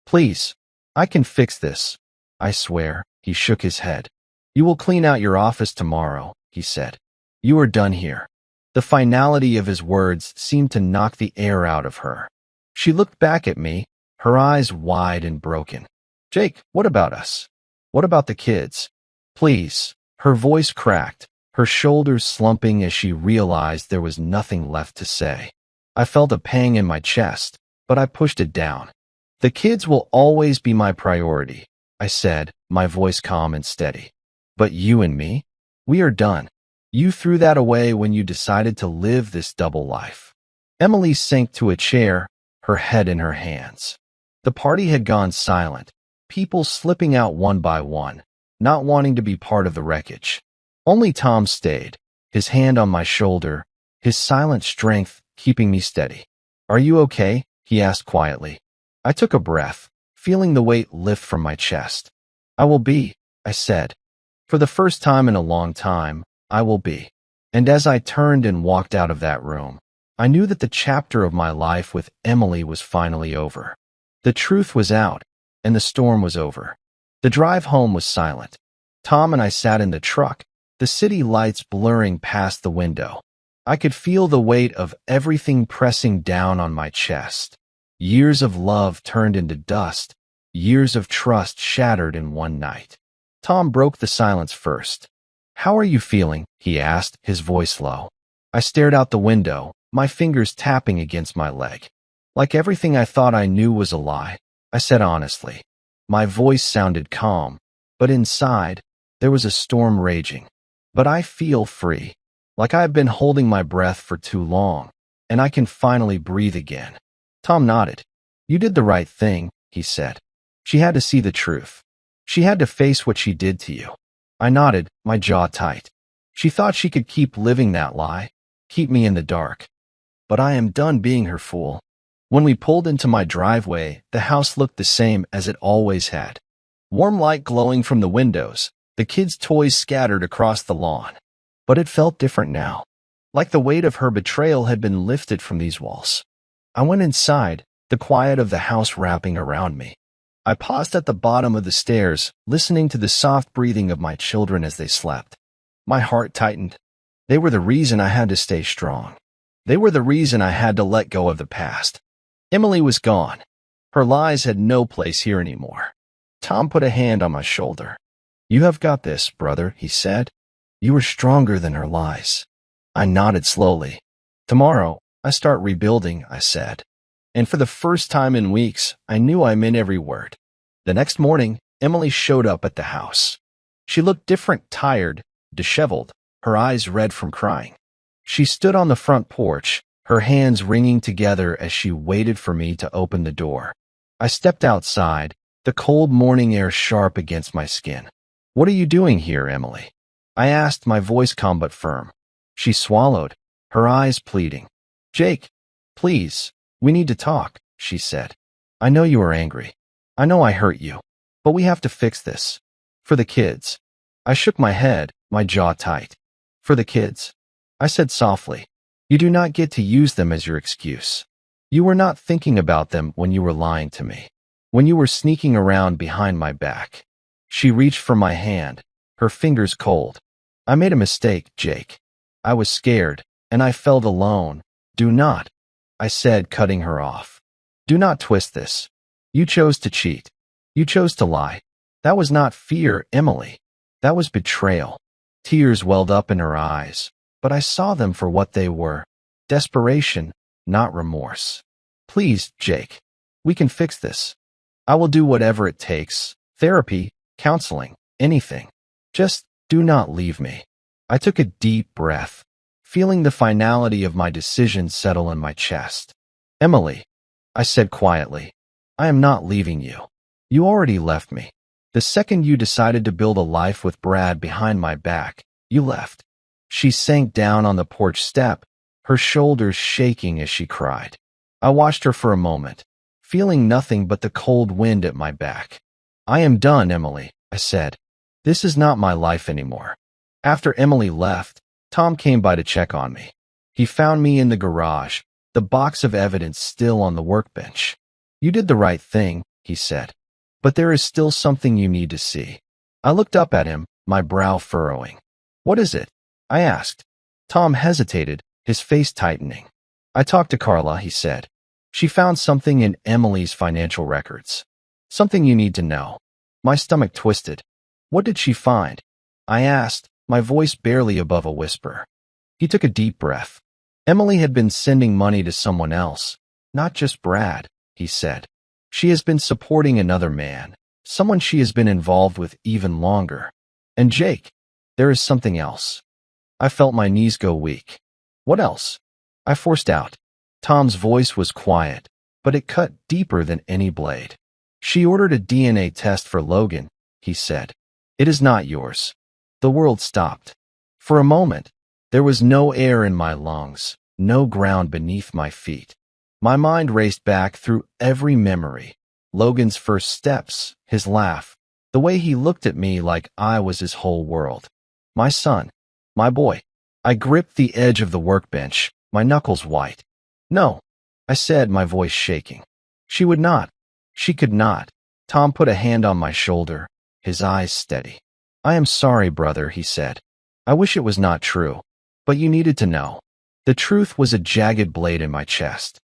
"Please, I can fix this. I swear." He shook his head. "You will clean out your office tomorrow," he said. "You are done here." The finality of his words seemed to knock the air out of her. She looked back at me, her eyes wide and broken. "Jake, what about us? What about the kids? Please." Her voice cracked, her shoulders slumping as she realized there was nothing left to say. I felt a pang in my chest, but I pushed it down. "The kids will always be my priority," I said, my voice calm and steady. "But you and me? We are done. You threw that away when you decided to live this double life." Emily sank to a chair, her head in her hands. The party had gone silent, people slipping out one by one, not wanting to be part of the wreckage. Only Tom stayed, his hand on my shoulder, his silent strength keeping me steady. "Are you okay?" he asked quietly. I took a breath, feeling the weight lift from my chest. "I will be," I said. "For the first time in a long time, I will be." And as I turned and walked out of that room, I knew that the chapter of my life with Emily was finally over. The truth was out, and the storm was over. The drive home was silent. Tom and I sat in the truck, the city lights blurring past the window. I could feel the weight of everything pressing down on my chest. Years of love turned into dust, years of trust shattered in one night. Tom broke the silence first. "How are you feeling?" he asked, his voice low. I stared out the window, my fingers tapping against my leg. "Like everything I thought I knew was a lie," I said honestly. My voice sounded calm, but inside, there was a storm raging. "But I feel free, like I've been holding my breath for too long, and I can finally breathe again." Tom nodded. "You did the right thing," he said. "She had to see the truth. She had to face what she did to you." I nodded, my jaw tight. She thought she could keep living that lie, keep me in the dark. But I am done being her fool. When we pulled into my driveway, the house looked the same as it always had. Warm light glowing from the windows, the kids' toys scattered across the lawn. But it felt different now, like the weight of her betrayal had been lifted from these walls. I went inside, the quiet of the house wrapping around me. I paused at the bottom of the stairs, listening to the soft breathing of my children as they slept. My heart tightened. They were the reason I had to stay strong. They were the reason I had to let go of the past. Emily was gone. Her lies had no place here anymore. Tom put a hand on my shoulder. "You have got this, brother," he said. "You are stronger than her lies." I nodded slowly. "Tomorrow, I start rebuilding," I said. And for the first time in weeks, I knew I meant every word. The next morning, Emily showed up at the house. She looked different, tired, disheveled, her eyes red from crying. She stood on the front porch, her hands wringing together as she waited for me to open the door. I stepped outside, the cold morning air sharp against my skin. "What are you doing here, Emily?" I asked, my voice calm but firm. She swallowed, her eyes pleading. "Jake, please, we need to talk," she said. "I know you are angry. I know I hurt you. But we have to fix this. For the kids." I shook my head, my jaw tight. "For the kids," I said softly. "You do not get to use them as your excuse. You were not thinking about them when you were lying to me, when you were sneaking around behind my back." She reached for my hand, her fingers cold. "I made a mistake, Jake. I was scared, and I felt alone. Do not," I said, cutting her off. "Do not twist this. You chose to cheat. You chose to lie. That was not fear, Emily. That was betrayal." Tears welled up in her eyes, but I saw them for what they were. Desperation, not remorse. "Please, Jake, we can fix this. I will do whatever it takes. Therapy, counseling, anything. Just do not leave me." I took a deep breath, feeling the finality of my decision settle in my chest. "Emily," I said quietly, "I am not leaving you. You already left me. The second you decided to build a life with Brad behind my back, you left." She sank down on the porch step, her shoulders shaking as she cried. I watched her for a moment, feeling nothing but the cold wind at my back. "I am done, Emily," I said. "This is not my life anymore." After Emily left, Tom came by to check on me. He found me in the garage, the box of evidence still on the workbench. "You did the right thing," he said. "But there is still something you need to see." I looked up at him, my brow furrowing. "What is it?" I asked. Tom hesitated, his face tightening. "I talked to Carla," he said. "She found something in Emily's financial records. Something you need to know." My stomach twisted. "What did she find?" I asked, my voice barely above a whisper. He took a deep breath. "Emily had been sending money to someone else, not just Brad," he said. "She has been supporting another man, someone she has been involved with even longer. And Jake, there is something else." I felt my knees go weak. "What else?" I forced out. Tom's voice was quiet, but it cut deeper than any blade. She ordered a DNA test for Logan, he said. It is not yours. The world stopped. For a moment, there was no air in my lungs, no ground beneath my feet. My mind raced back through every memory. Logan's first steps, his laugh, the way he looked at me like I was his whole world. My son, my boy. I gripped the edge of the workbench, my knuckles white. No, I said, my voice shaking. She would not. She could not. Tom put a hand on my shoulder, his eyes steady. I am sorry, brother, he said. I wish it was not true, but you needed to know. The truth was a jagged blade in my chest.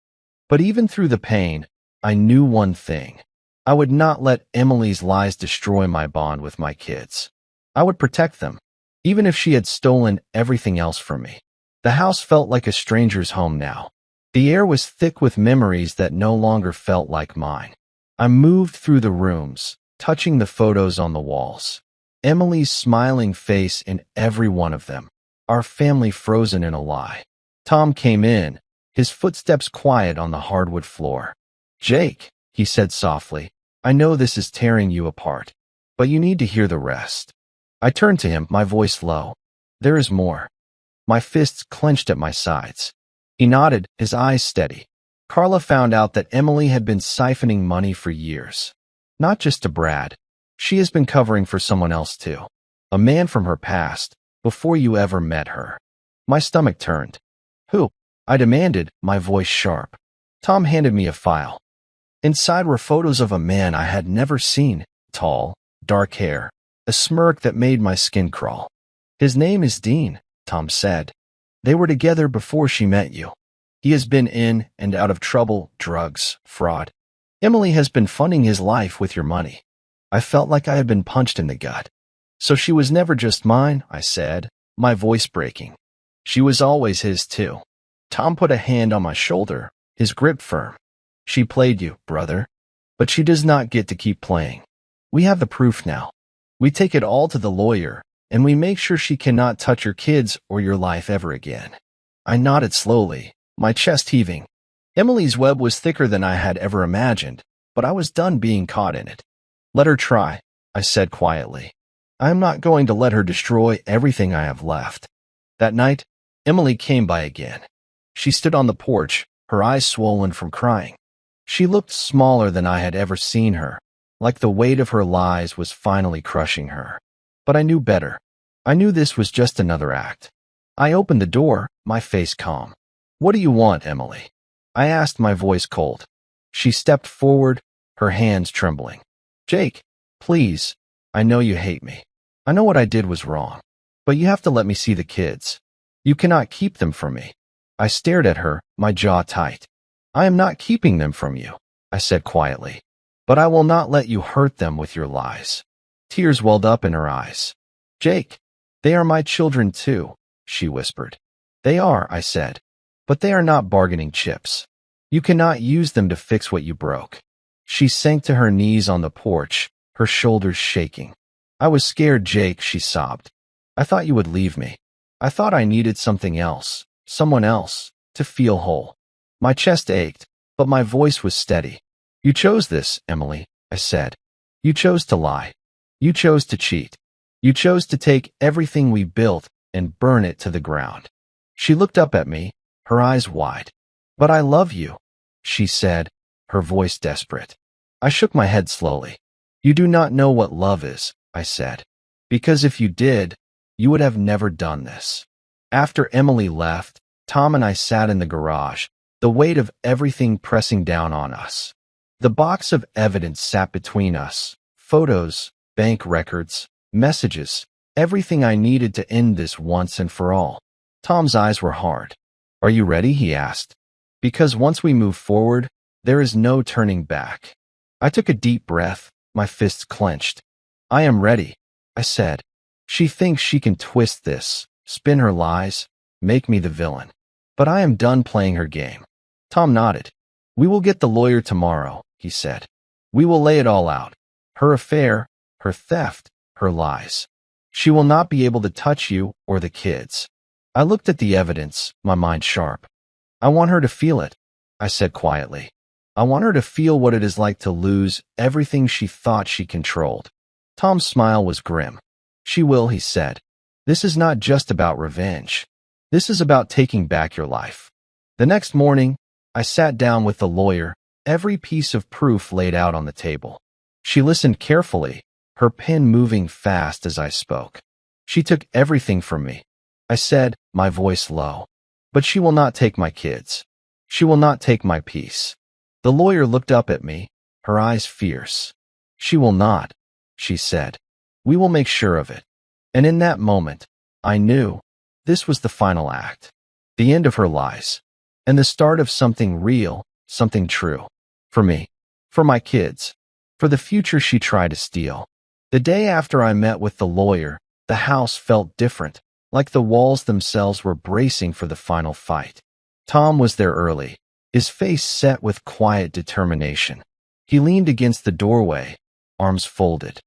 But even through the pain, I knew one thing. I would not let Emily's lies destroy my bond with my kids. I would protect them, even if she had stolen everything else from me. The house felt like a stranger's home now. The air was thick with memories that no longer felt like mine. I moved through the rooms, touching the photos on the walls. Emily's smiling face in every one of them. Our family frozen in a lie. Tom came in, his footsteps quiet on the hardwood floor. Jake, he said softly, I know this is tearing you apart, but you need to hear the rest. I turned to him, my voice low. There is more. My fists clenched at my sides. He nodded, his eyes steady. Carla found out that Emily had been siphoning money for years. Not just to Brad. She has been covering for someone else too. A man from her past, before you ever met her. My stomach turned. Who? I demanded, my voice sharp. Tom handed me a file. Inside were photos of a man I had never seen, tall, dark hair, a smirk that made my skin crawl. His name is Dean, Tom said. They were together before she met you. He has been in and out of trouble, drugs, fraud. Emily has been funding his life with your money. I felt like I had been punched in the gut. So she was never just mine, I said, my voice breaking. She was always his too. Tom put a hand on my shoulder, his grip firm. She played you, brother. But she does not get to keep playing. We have the proof now. We take it all to the lawyer, and we make sure she cannot touch your kids or your life ever again. I nodded slowly, my chest heaving. Emily's web was thicker than I had ever imagined, but I was done being caught in it. Let her try, I said quietly. I am not going to let her destroy everything I have left. That night, Emily came by again. She stood on the porch, her eyes swollen from crying. She looked smaller than I had ever seen her, like the weight of her lies was finally crushing her. But I knew better. I knew this was just another act. I opened the door, my face calm. What do you want, Emily? I asked, my voice cold. She stepped forward, her hands trembling. Jake, please, I know you hate me. I know what I did was wrong. But you have to let me see the kids. You cannot keep them from me. I stared at her, my jaw tight. I am not keeping them from you, I said quietly. But I will not let you hurt them with your lies. Tears welled up in her eyes. Jake, they are my children too, she whispered. They are, I said. But they are not bargaining chips. You cannot use them to fix what you broke. She sank to her knees on the porch, her shoulders shaking. I was scared, Jake, she sobbed. I thought you would leave me. I thought I needed something else, someone else, to feel whole. My chest ached, but my voice was steady. You chose this, Emily, I said. You chose to lie. You chose to cheat. You chose to take everything we built and burn it to the ground. She looked up at me, her eyes wide. But I love you, she said, her voice desperate. I shook my head slowly. You do not know what love is, I said. Because if you did, you would have never done this. After Emily left, Tom and I sat in the garage, the weight of everything pressing down on us. The box of evidence sat between us, photos, bank records, messages, everything I needed to end this once and for all. Tom's eyes were hard. Are you ready? He asked. Because once we move forward, there is no turning back. I took a deep breath, my fists clenched. I am ready, I said. She thinks she can twist this, spin her lies, make me the villain. But I am done playing her game. Tom nodded. We will get the lawyer tomorrow, he said. We will lay it all out. Her affair, her theft, her lies. She will not be able to touch you or the kids. I looked at the evidence, my mind sharp. I want her to feel it, I said quietly. I want her to feel what it is like to lose everything she thought she controlled. Tom's smile was grim. She will, he said. This is not just about revenge. This is about taking back your life. The next morning, I sat down with the lawyer, every piece of proof laid out on the table. She listened carefully, her pen moving fast as I spoke. She took everything from me. I said, my voice low. But she will not take my kids. She will not take my peace. The lawyer looked up at me, her eyes fierce. She will not, she said. We will make sure of it. And in that moment, I knew this was the final act, the end of her lies, and the start of something real, something true. For me, for my kids, for the future she tried to steal. The day after I met with the lawyer, the house felt different, like the walls themselves were bracing for the final fight. Tom was there early, his face set with quiet determination. He leaned against the doorway, arms folded.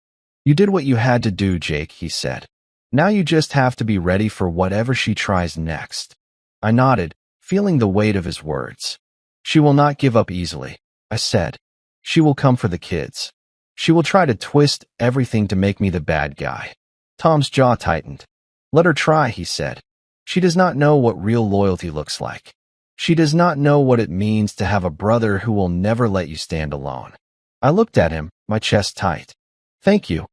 You did what you had to do, Jake, he said. Now you just have to be ready for whatever she tries next. I nodded, feeling the weight of his words. She will not give up easily, I said. She will come for the kids. She will try to twist everything to make me the bad guy. Tom's jaw tightened. Let her try, he said. She does not know what real loyalty looks like. She does not know what it means to have a brother who will never let you stand alone. I looked at him, my chest tight. Thank you,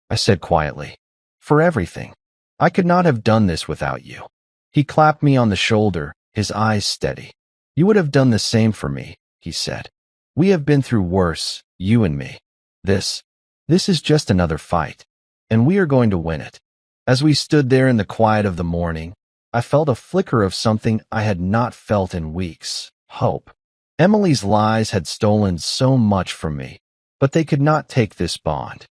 I said quietly, for everything. I could not have done this without you. He clapped me on the shoulder, his eyes steady. You would have done the same for me, he said. We have been through worse, you and me. This is just another fight, and we are going to win it. As we stood there in the quiet of the morning, I felt a flicker of something I had not felt in weeks, hope. Emily's lies had stolen so much from me, but they could not take this bond.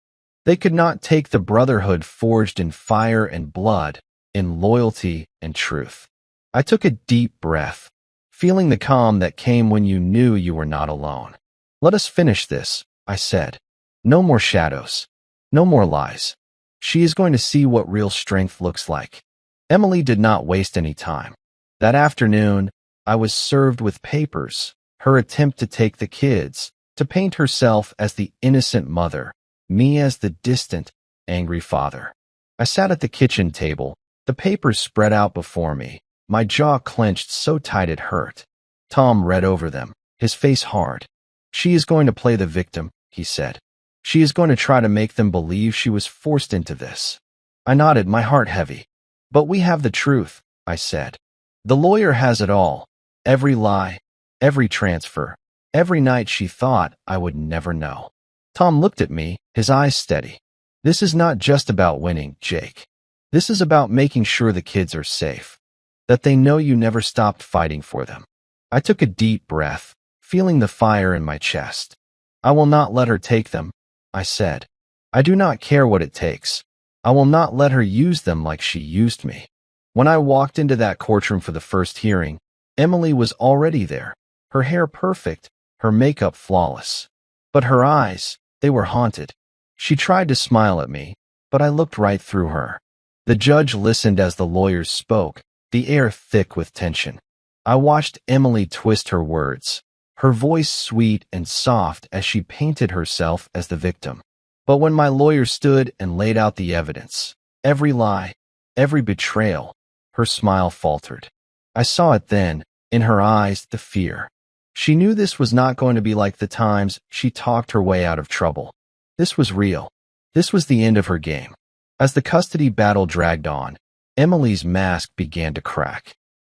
They could not take the brotherhood forged in fire and blood, in loyalty and truth. I took a deep breath, feeling the calm that came when you knew you were not alone. Let us finish this, I said. No more shadows. No more lies. She is going to see what real strength looks like. Emily did not waste any time. That afternoon, I was served with papers, her attempt to take the kids, to paint herself as the innocent mother, me as the distant, angry father. I sat at the kitchen table, the papers spread out before me, my jaw clenched so tight it hurt. Tom read over them, his face hard. She is going to play the victim, he said. She is going to try to make them believe she was forced into this. I nodded, my heart heavy. But we have the truth, I said. The lawyer has it all. Every lie, every transfer, every night she thought I would never know. Tom looked at me, his eyes steady. This is not just about winning, Jake. This is about making sure the kids are safe, that they know you never stopped fighting for them. I took a deep breath, feeling the fire in my chest. I will not let her take them, I said. I do not care what it takes. I will not let her use them like she used me. When I walked into that courtroom for the first hearing, Emily was already there, her hair perfect, her makeup flawless. But her eyes, they were haunted. She tried to smile at me, but I looked right through her. The judge listened as the lawyers spoke, the air thick with tension. I watched Emily twist her words, her voice sweet and soft as she painted herself as the victim. But when my lawyer stood and laid out the evidence, every lie, every betrayal, her smile faltered. I saw it then, in her eyes, the fear. She knew this was not going to be like the times she talked her way out of trouble. This was real. This was the end of her game. As the custody battle dragged on, Emily's mask began to crack.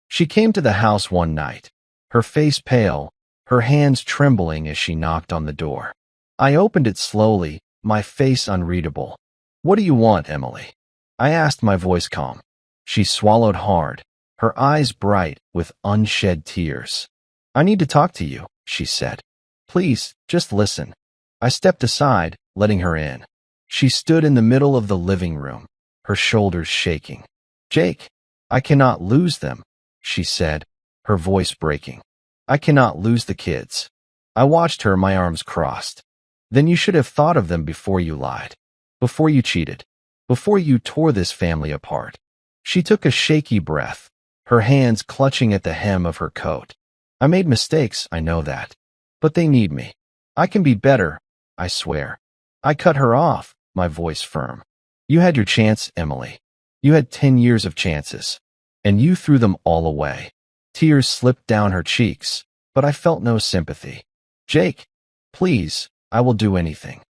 She came to the house one night, her face pale, her hands trembling as she knocked on the door. I opened it slowly, my face unreadable. What do you want, Emily? I asked, my voice calm. She swallowed hard, her eyes bright with unshed tears. I need to talk to you, she said. Please, just listen. I stepped aside, letting her in. She stood in the middle of the living room, her shoulders shaking. Jake, I cannot lose them, she said, her voice breaking. I cannot lose the kids. I watched her, my arms crossed. Then you should have thought of them before you lied, before you cheated, before you tore this family apart. She took a shaky breath, her hands clutching at the hem of her coat. I made mistakes, I know that. But they need me. I can be better, I swear. I cut her off, my voice firm. You had your chance, Emily. You had 10 years of chances. And you threw them all away. Tears slipped down her cheeks, but I felt no sympathy. Jake, please, I will do anything.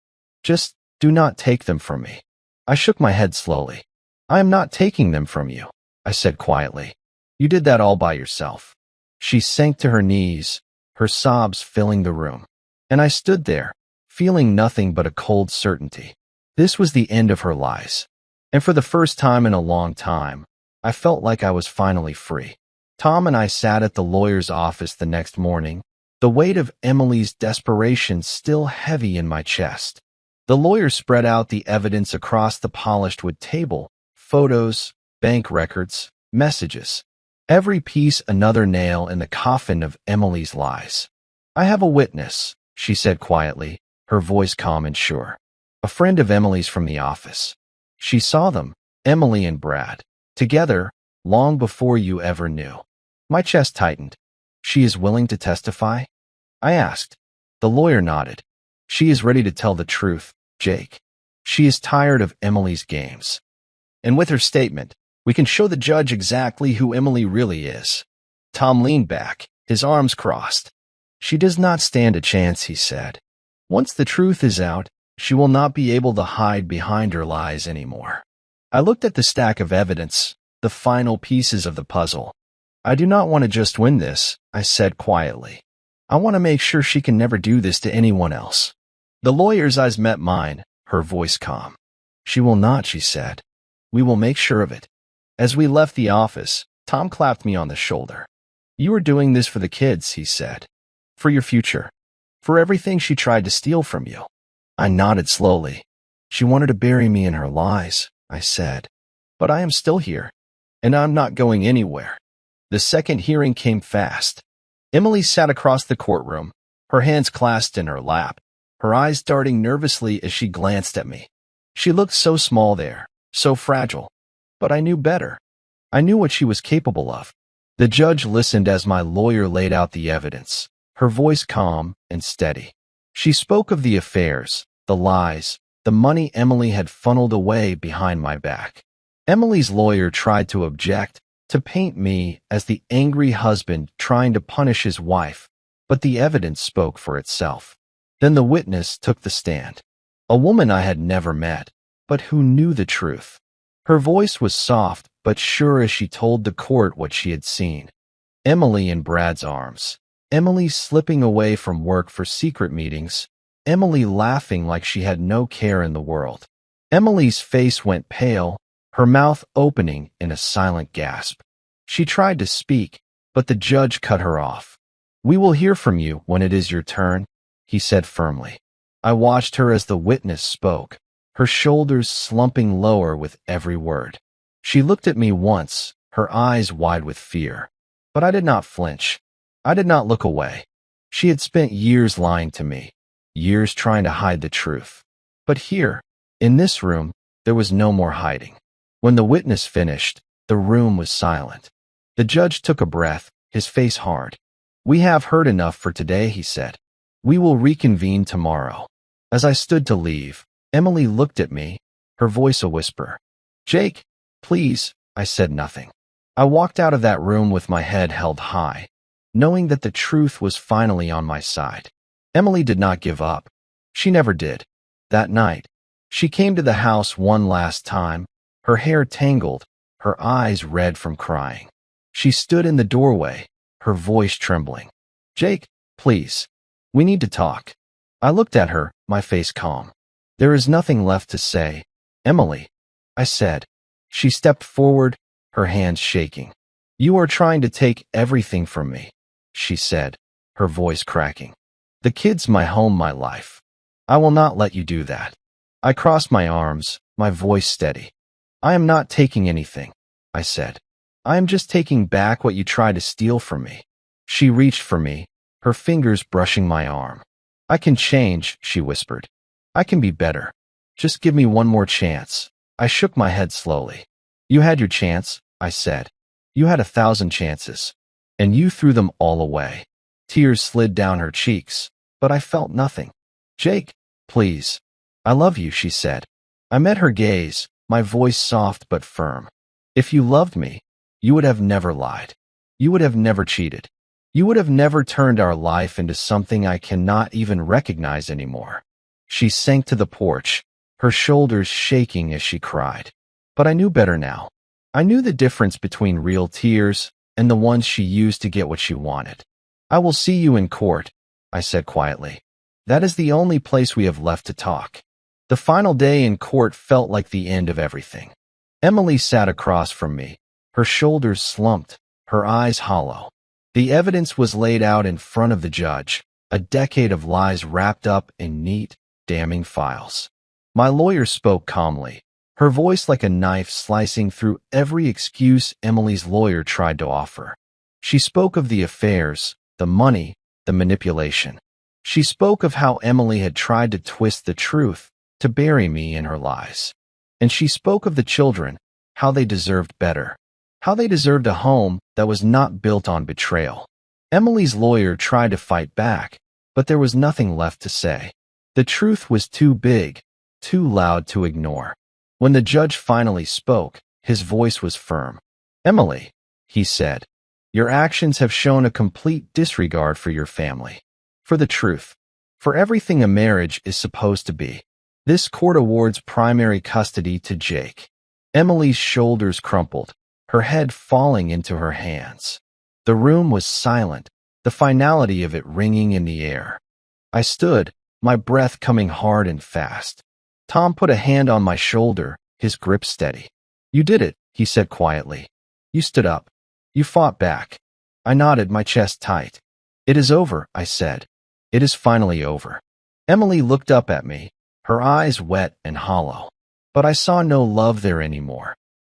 Just do not take them from me. I shook my head slowly. I am not taking them from you, I said quietly. You did that all by yourself. She sank to her knees, her sobs filling the room. And I stood there, feeling nothing but a cold certainty. This was the end of her lies. And for the first time in a long time, I felt like I was finally free. Tom and I sat at the lawyer's office the next morning, the weight of Emily's desperation still heavy in my chest. The lawyer spread out the evidence across the polished wood table, photos, bank records, messages. Every piece another nail in the coffin of Emily's lies. I have a witness, she said quietly, her voice calm and sure. A friend of Emily's from the office. She saw them, Emily and Brad, together, long before you ever knew. My chest tightened. She is willing to testify? I asked. The lawyer nodded. She is ready to tell the truth, Jake. She is tired of Emily's games. And with her statement, we can show the judge exactly who Emily really is. Tom leaned back, his arms crossed. She does not stand a chance, he said. Once the truth is out, she will not be able to hide behind her lies anymore. I looked at the stack of evidence, the final pieces of the puzzle. I do not want to just win this, I said quietly. I want to make sure she can never do this to anyone else. The lawyer's eyes met mine, her voice calm. She will not, she said. We will make sure of it. As we left the office, Tom clapped me on the shoulder. You are doing this for the kids, he said. For your future. For everything she tried to steal from you. I nodded slowly. She wanted to bury me in her lies, I said. But I am still here. And I'm not going anywhere. The second hearing came fast. Emily sat across the courtroom, her hands clasped in her lap, her eyes darting nervously as she glanced at me. She looked so small there, so fragile. But I knew better. I knew what she was capable of. The judge listened as my lawyer laid out the evidence, her voice calm and steady. She spoke of the affairs, the lies, the money Emily had funneled away behind my back. Emily's lawyer tried to object, to paint me as the angry husband trying to punish his wife, but the evidence spoke for itself. Then the witness took the stand. A woman I had never met, but who knew the truth. Her voice was soft but sure as she told the court what she had seen. Emily in Brad's arms. Emily slipping away from work for secret meetings. Emily laughing like she had no care in the world. Emily's face went pale, her mouth opening in a silent gasp. She tried to speak, but the judge cut her off. We will hear from you when it is your turn, he said firmly. I watched her as the witness spoke, her shoulders slumping lower with every word. She looked at me once, her eyes wide with fear. But I did not flinch. I did not look away. She had spent years lying to me, years trying to hide the truth. But here, in this room, there was no more hiding. When the witness finished, the room was silent. The judge took a breath, his face hard. We have heard enough for today, he said. We will reconvene tomorrow. As I stood to leave, Emily looked at me, her voice a whisper. Jake, please, I said nothing. I walked out of that room with my head held high, knowing that the truth was finally on my side. Emily did not give up. She never did. That night, she came to the house one last time, her hair tangled, her eyes red from crying. She stood in the doorway, her voice trembling. Jake, please. We need to talk. I looked at her, my face calm. There is nothing left to say. Emily, I said. She stepped forward, her hands shaking. You are trying to take everything from me, she said, her voice cracking. The kids, my home, my life. I will not let you do that. I crossed my arms, my voice steady. I am not taking anything, I said. I am just taking back what you tried to steal from me. She reached for me, her fingers brushing my arm. I can change, she whispered. I can be better. Just give me one more chance. I shook my head slowly. You had your chance, I said. You had 1,000 chances. And you threw them all away. Tears slid down her cheeks, but I felt nothing. Jake, please. I love you, she said. I met her gaze, my voice soft but firm. If you loved me, you would have never lied. You would have never cheated. You would have never turned our life into something I cannot even recognize anymore. She sank to the porch, her shoulders shaking as she cried. But I knew better now. I knew the difference between real tears and the ones she used to get what she wanted. I will see you in court, I said quietly. That is the only place we have left to talk. The final day in court felt like the end of everything. Emily sat across from me, her shoulders slumped, her eyes hollow. The evidence was laid out in front of the judge, a decade of lies wrapped up in neat, damning files. My lawyer spoke calmly, her voice like a knife slicing through every excuse Emily's lawyer tried to offer. She spoke of the affairs, the money, the manipulation. She spoke of how Emily had tried to twist the truth to bury me in her lies. And she spoke of the children, how they deserved better, how they deserved a home that was not built on betrayal. Emily's lawyer tried to fight back, but there was nothing left to say. The truth was too big, too loud to ignore. When the judge finally spoke, his voice was firm. Emily, he said, your actions have shown a complete disregard for your family, for the truth, for everything a marriage is supposed to be. This court awards primary custody to Jake. Emily's shoulders crumpled, her head falling into her hands. The room was silent, the finality of it ringing in the air. I stood, my breath coming hard and fast. Tom put a hand on my shoulder, his grip steady. You did it, he said quietly. You stood up. You fought back. I nodded, my chest tight. It is over, I said. It is finally over. Emily looked up at me, her eyes wet and hollow. But I saw no love there anymore.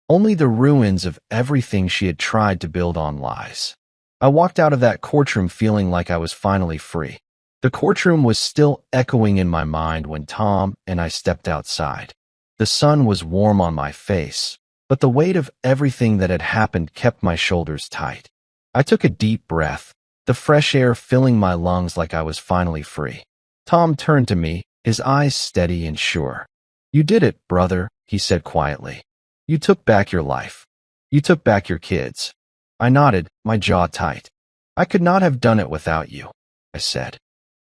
Only the ruins of everything she had tried to build on lies. I walked out of that courtroom feeling like I was finally free. The courtroom was still echoing in my mind when Tom and I stepped outside. The sun was warm on my face, but the weight of everything that had happened kept my shoulders tight. I took a deep breath, the fresh air filling my lungs like I was finally free. Tom turned to me, his eyes steady and sure. You did it, brother, he said quietly. You took back your life. You took back your kids. I nodded, my jaw tight. I could not have done it without you, I said.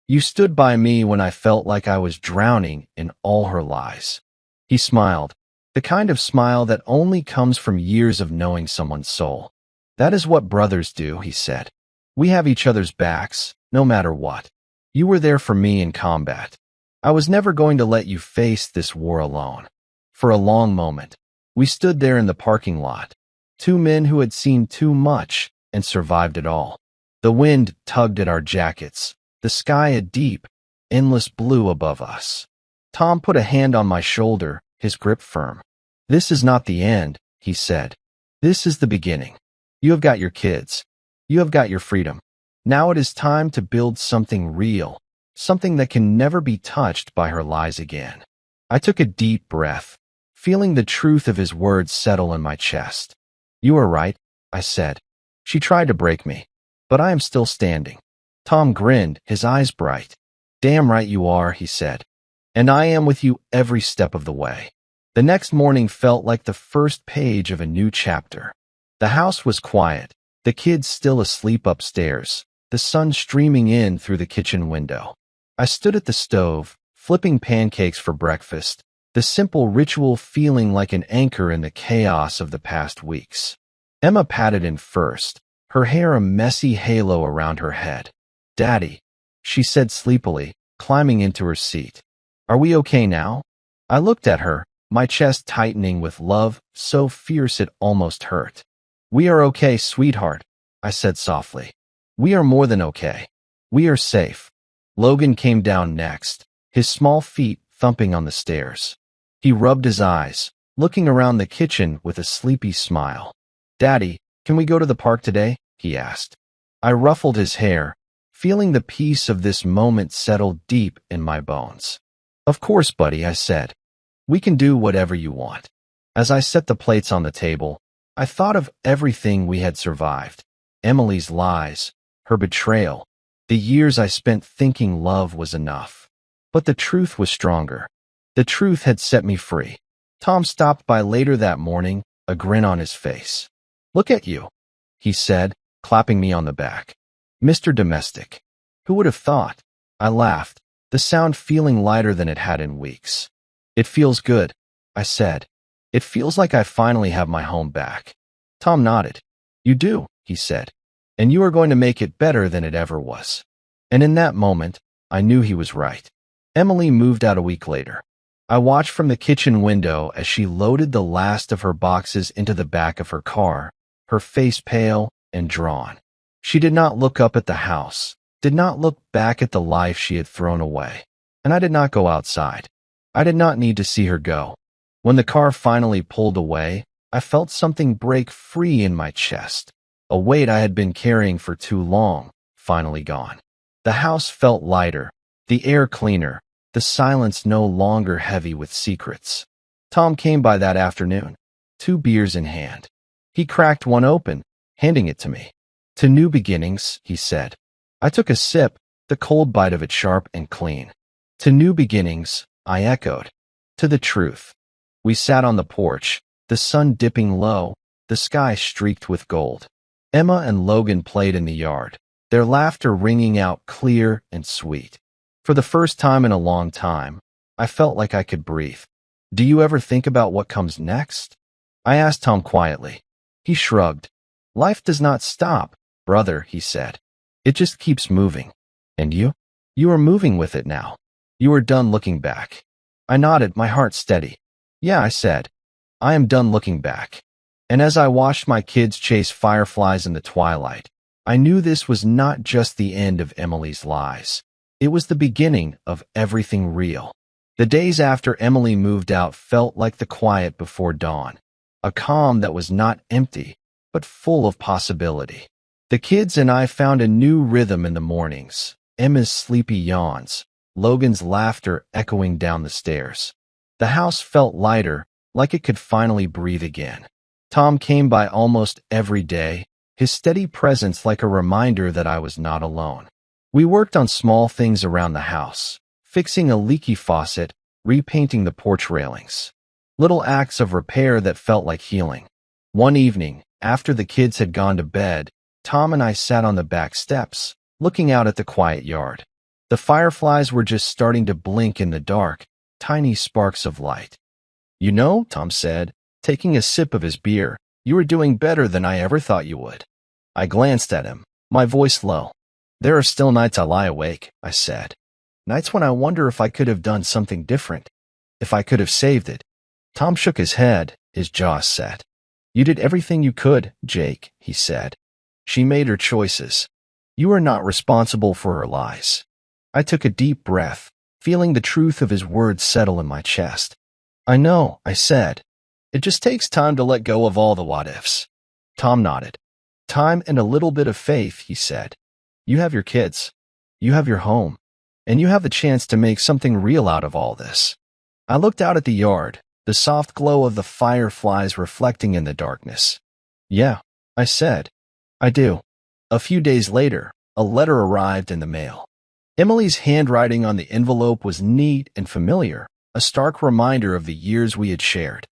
You stood by me when I felt like I was drowning in all her lies. He smiled, the kind of smile that only comes from years of knowing someone's soul. That is what brothers do, he said. We have each other's backs, no matter what. You were there for me in combat. I was never going to let you face this war alone. For a long moment, we stood there in the parking lot, two men who had seen too much and survived it all. The wind tugged at our jackets, the sky a deep, endless blue above us. Tom put a hand on my shoulder, his grip firm. This is not the end, he said. This is the beginning. You have got your kids. You have got your freedom. Now it is time to build something real, something that can never be touched by her lies again. I took a deep breath, feeling the truth of his words settle in my chest. You are right, I said. She tried to break me, but I am still standing. Tom grinned, his eyes bright. Damn right you are, he said. And I am with you every step of the way. The next morning felt like the first page of a new chapter. The house was quiet, the kids still asleep upstairs, the sun streaming in through the kitchen window. I stood at the stove, flipping pancakes for breakfast, the simple ritual feeling like an anchor in the chaos of the past weeks. Emma patted in first, her hair a messy halo around her head. Daddy, she said sleepily, climbing into her seat. Are we okay now? I looked at her, my chest tightening with love so fierce it almost hurt. We are okay, sweetheart, I said softly. We are more than okay. We are safe. Logan came down next, his small feet thumping on the stairs. He rubbed his eyes, looking around the kitchen with a sleepy smile. Daddy, can we go to the park today? He asked. I ruffled his hair, feeling the peace of this moment settle deep in my bones. Of course, buddy, I said. We can do whatever you want. As I set the plates on the table, I thought of everything we had survived. Emily's lies, her betrayal, The years I spent thinking love was enough. But the truth was stronger. The truth had set me free. Tom stopped by later that morning, a grin on his face. "Look at you," he said, clapping me on the back. "Mr. Domestic." Who would have thought? I laughed, the sound feeling lighter than it had in weeks. "It feels good," I said. "It feels like I finally have my home back." Tom nodded. "You do," he said. "And you are going to make it better than it ever was." And in that moment, I knew he was right. Emily moved out a week later. I watched from the kitchen window as she loaded the last of her boxes into the back of her car, her face pale and drawn. She did not look up at the house, did not look back at the life she had thrown away. And I did not go outside. I did not need to see her go. When the car finally pulled away, I felt something break free in my chest. A weight I had been carrying for too long, finally gone. The house felt lighter, the air cleaner, the silence no longer heavy with secrets. Tom came by that afternoon, 2 beers in hand. He cracked one open, handing it to me. "To new beginnings," he said. I took a sip, the cold bite of it sharp and clean. "To new beginnings," I echoed. "To the truth." We sat on the porch, the sun dipping low, the sky streaked with gold. Emma and Logan played in the yard, their laughter ringing out clear and sweet. For the first time in a long time, I felt like I could breathe. "Do you ever think about what comes next?" I asked Tom quietly. He shrugged. "Life does not stop, brother," he said. "It just keeps moving." "And you?" "You are moving with it now. You are done looking back." I nodded, my heart steady. "Yeah," I said. "I am done looking back." And as I watched my kids chase fireflies in the twilight, I knew this was not just the end of Emily's lies. It was the beginning of everything real. The days after Emily moved out felt like the quiet before dawn, a calm that was not empty, but full of possibility. The kids and I found a new rhythm in the mornings, Emma's sleepy yawns, Logan's laughter echoing down the stairs. The house felt lighter, like it could finally breathe again. Tom came by almost every day, his steady presence like a reminder that I was not alone. We worked on small things around the house, fixing a leaky faucet, repainting the porch railings. Little acts of repair that felt like healing. One evening, after the kids had gone to bed, Tom and I sat on the back steps, looking out at the quiet yard. The fireflies were just starting to blink in the dark, tiny sparks of light. "You know," Tom said, taking a sip of his beer, "you are doing better than I ever thought you would." I glanced at him, my voice low. "There are still nights I lie awake," I said. "Nights when I wonder if I could have done something different, if I could have saved it." Tom shook his head, his jaw set. "You did everything you could, Jake," he said. "She made her choices. You are not responsible for her lies." I took a deep breath, feeling the truth of his words settle in my chest. "I know," I said. "It just takes time to let go of all the what-ifs." Tom nodded. "Time and a little bit of faith," he said. "You have your kids. You have your home. And you have the chance to make something real out of all this." I looked out at the yard, the soft glow of the fireflies reflecting in the darkness. "Yeah," I said. "I do." A few days later, a letter arrived in the mail. Emily's handwriting on the envelope was neat and familiar, a stark reminder of the years we had shared.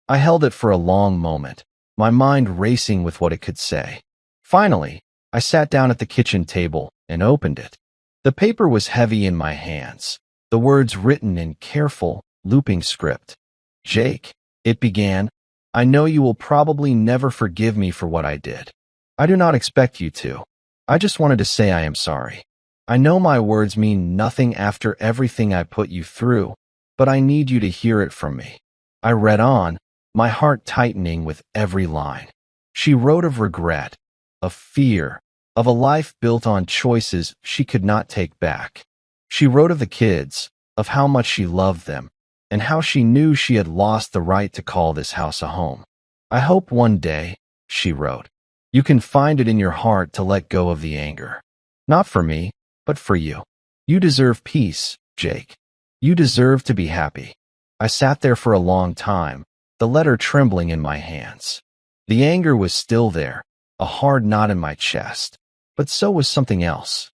I held it for a long moment, my mind racing with what it could say. Finally, I sat down at the kitchen table and opened it. The paper was heavy in my hands, the words written in careful, looping script. "Jake," it began, "I know you will probably never forgive me for what I did. I do not expect you to. I just wanted to say I am sorry. I know my words mean nothing after everything I put you through, but I need you to hear it from me." I read on, my heart tightening with every line. She wrote of regret, of fear, of a life built on choices she could not take back. She wrote of the kids, of how much she loved them, and how she knew she had lost the right to call this house a home. "I hope one day," she wrote, "you can find it in your heart to let go of the anger. Not for me, but for you. You deserve peace, Jake. You deserve to be happy." I sat there for a long time, the letter trembling in my hands. The anger was still there, a hard knot in my chest, but so was something else.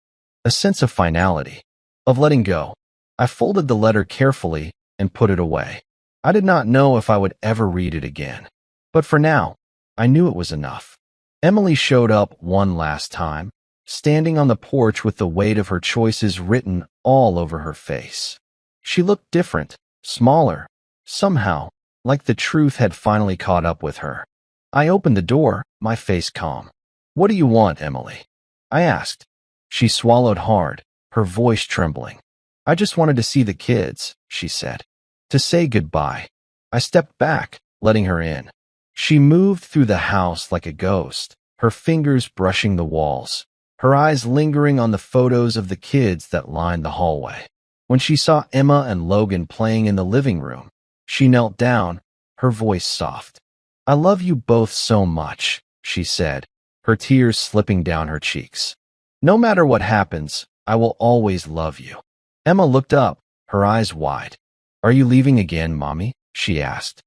a sense of finality, of letting go. I folded the letter carefully and put it away. I did not know if I would ever read it again. But for now, I knew it was enough. Emily showed up one last time, standing on the porch with the weight of her choices written all over her face. She looked different, smaller, somehow, like the truth had finally caught up with her. I opened the door, my face calm. "What do you want, Emily?" I asked. She swallowed hard, her voice trembling. "I just wanted to see the kids," she said. "To say goodbye." I stepped back, letting her in. She moved through the house like a ghost, her fingers brushing the walls, her eyes lingering on the photos of the kids that lined the hallway. When she saw Emma and Logan playing in the living room, she knelt down, her voice soft. "I love you both so much," she said, her tears slipping down her cheeks. "No matter what happens, I will always love you." Emma looked up, her eyes wide. "Are you leaving again, Mommy?" she asked.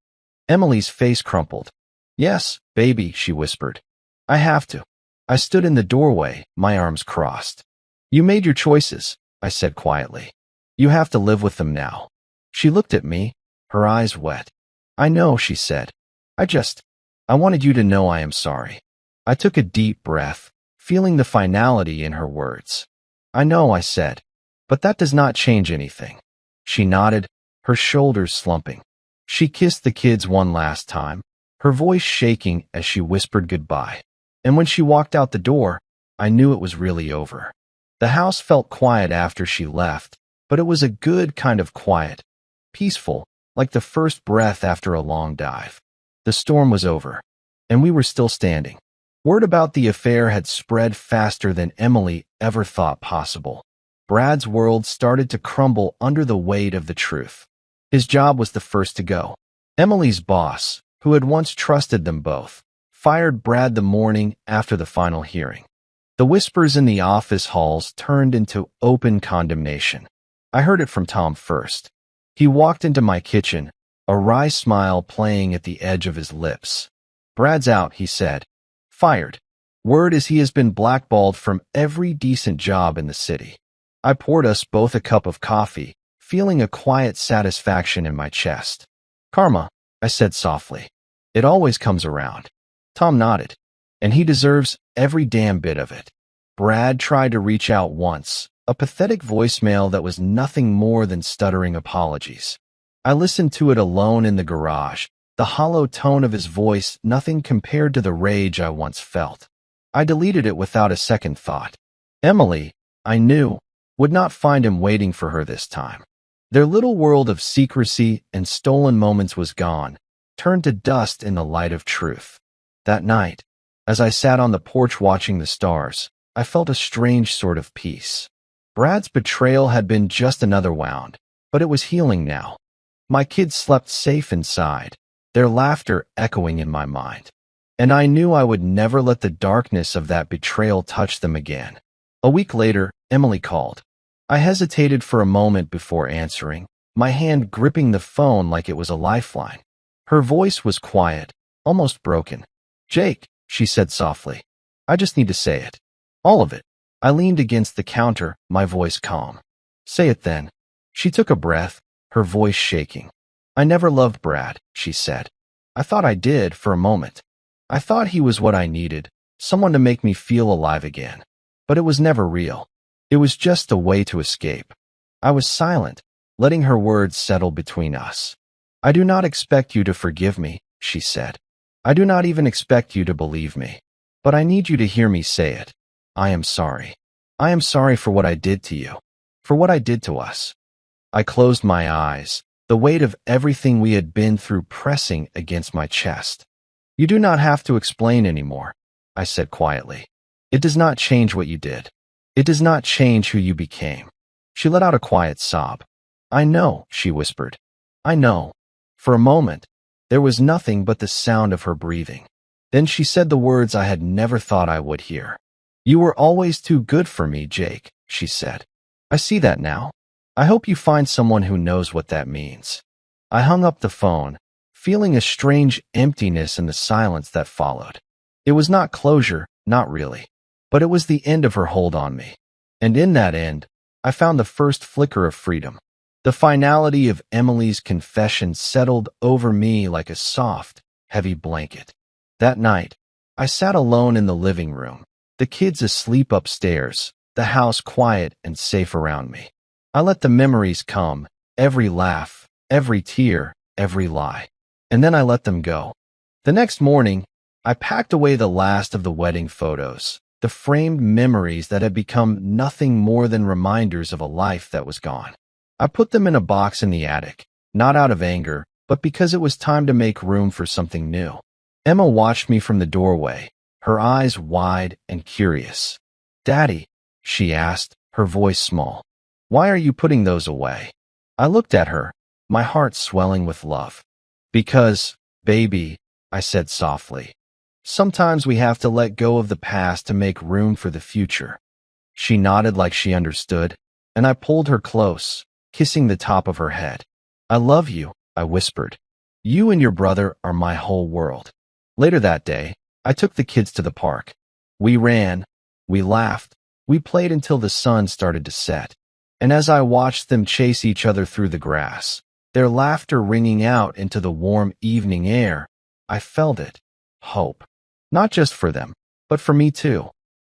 Emily's face crumpled. "Yes, baby," she whispered. "I have to." I stood in the doorway, my arms crossed. "You made your choices," I said quietly. "You have to live with them now." She looked at me, her eyes wet. "I know," she said. I wanted you to know I am sorry." I took a deep breath, feeling the finality in her words. "I know," I said, "but that does not change anything." She nodded, her shoulders slumping. She kissed the kids one last time, her voice shaking as she whispered goodbye. And when she walked out the door, I knew it was really over. The house felt quiet after she left, but it was a good kind of quiet, peaceful, like the first breath after a long dive. The storm was over, and we were still standing. Word about the affair had spread faster than Emily ever thought possible. Brad's world started to crumble under the weight of the truth. His job was the first to go. Emily's boss, who had once trusted them both, fired Brad the morning after the final hearing. The whispers in the office halls turned into open condemnation. I heard it from Tom first. He walked into my kitchen, a wry smile playing at the edge of his lips. "Brad's out," he said. "Fired. Word is he has been blackballed from every decent job in the city." I poured us both a cup of coffee, feeling a quiet satisfaction in my chest. "Karma," I said softly. "It always comes around." Tom nodded. "And he deserves every damn bit of it." Brad tried to reach out once, a pathetic voicemail that was nothing more than stuttering apologies. I listened to it alone in the garage, the hollow tone of his voice nothing compared to the rage I once felt. I deleted it without a second thought. Emily, I knew, would not find him waiting for her this time. Their little world of secrecy and stolen moments was gone, turned to dust in the light of truth. That night, as I sat on the porch watching the stars, I felt a strange sort of peace. Brad's betrayal had been just another wound, but it was healing now. My kids slept safe inside, their laughter echoing in my mind. And I knew I would never let the darkness of that betrayal touch them again. A week later, Emily called. I hesitated for a moment before answering, my hand gripping the phone like it was a lifeline. Her voice was quiet, almost broken. "Jake," she said softly, "I just need to say it. All of it." I leaned against the counter, my voice calm. "Say it then." She took a breath, her voice shaking. "I never loved Brad," she said. "I thought I did for a moment. I thought he was what I needed, someone to make me feel alive again. But it was never real. It was just a way to escape." I was silent, letting her words settle between us. "I do not expect you to forgive me," she said. "I do not even expect you to believe me. But I need you to hear me say it. I am sorry. I am sorry for what I did to you, for what I did to us." I closed my eyes, the weight of everything we had been through pressing against my chest. "You do not have to explain anymore," I said quietly. "It does not change what you did. It does not change who you became." She let out a quiet sob. "I know," she whispered. "I know." For a moment, there was nothing but the sound of her breathing. Then she said the words I had never thought I would hear. "You were always too good for me, Jake," she said. "I see that now. I hope you find someone who knows what that means." I hung up the phone, feeling a strange emptiness in the silence that followed. It was not closure, not really, but it was the end of her hold on me. And in that end, I found the first flicker of freedom. The finality of Emily's confession settled over me like a soft, heavy blanket. That night, I sat alone in the living room, the kids asleep upstairs, the house quiet and safe around me. I let the memories come, every laugh, every tear, every lie. And then I let them go. The next morning, I packed away the last of the wedding photos, the framed memories that had become nothing more than reminders of a life that was gone. I put them in a box in the attic, not out of anger, but because it was time to make room for something new. Emma watched me from the doorway, her eyes wide and curious. "Daddy," she asked, her voice small, "why are you putting those away?" I looked at her, my heart swelling with love. "Because, baby," I said softly, "sometimes we have to let go of the past to make room for the future." She nodded like she understood, and I pulled her close, kissing the top of her head. "I love you," I whispered. "You and your brother are my whole world." Later that day, I took the kids to the park. We ran, we laughed, we played until the sun started to set. And as I watched them chase each other through the grass, their laughter ringing out into the warm evening air, I felt it. Hope. Not just for them, but for me too.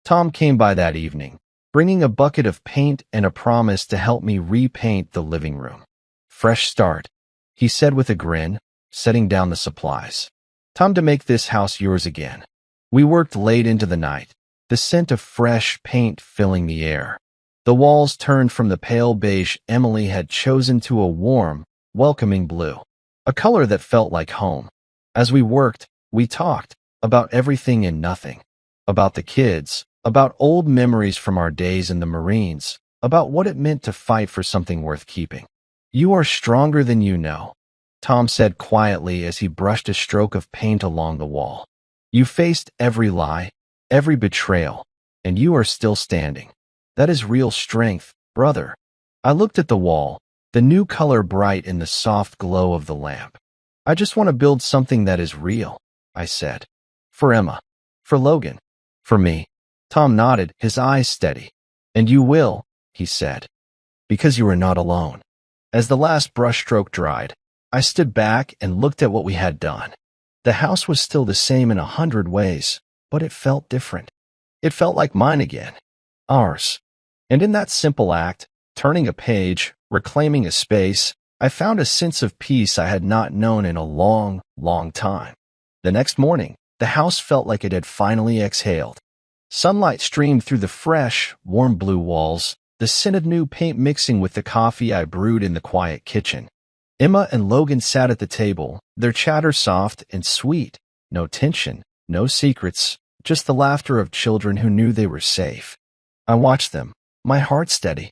Tom came by that evening, bringing a bucket of paint and a promise to help me repaint the living room. "Fresh start," he said with a grin, setting down the supplies. "Time to make this house yours again." We worked late into the night, the scent of fresh paint filling the air. The walls turned from the pale beige Emily had chosen to a warm, welcoming blue, a color that felt like home. As we worked, we talked about everything and nothing, about the kids, about old memories from our days in the Marines, about what it meant to fight for something worth keeping. "You are stronger than you know," Tom said quietly as he brushed a stroke of paint along the wall. "You faced every lie, every betrayal, and you are still standing. That is real strength, brother." I looked at the wall, the new color bright in the soft glow of the lamp. "I just want to build something that is real," I said. "For Emma, for Logan, for me." Tom nodded, his eyes steady. "And you will," he said, "because you are not alone." As the last brushstroke dried, I stood back and looked at what we had done. The house was still the same in 100 ways, but it felt different. It felt like mine again. Ours. And in that simple act, turning a page, reclaiming a space, I found a sense of peace I had not known in a long, long time. The next morning, the house felt like it had finally exhaled. Sunlight streamed through the fresh, warm blue walls, the scent of new paint mixing with the coffee I brewed in the quiet kitchen. Emma and Logan sat at the table, their chatter soft and sweet. No tension, no secrets, just the laughter of children who knew they were safe. I watched them, my heart steady.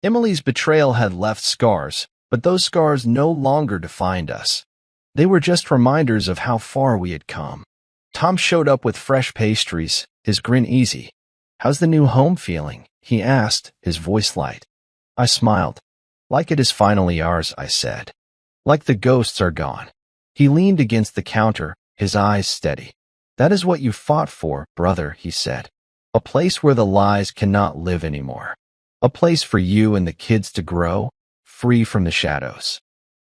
Emily's betrayal had left scars, but those scars no longer defined us. They were just reminders of how far we had come. Tom showed up with fresh pastries, his grin easy. "How's the new home feeling?" he asked, his voice light. I smiled. "Like it is finally ours," I said. "Like the ghosts are gone." He leaned against the counter, his eyes steady. "That is what you fought for, brother," he said. "A place where the lies cannot live anymore. A place for you and the kids to grow, free from the shadows."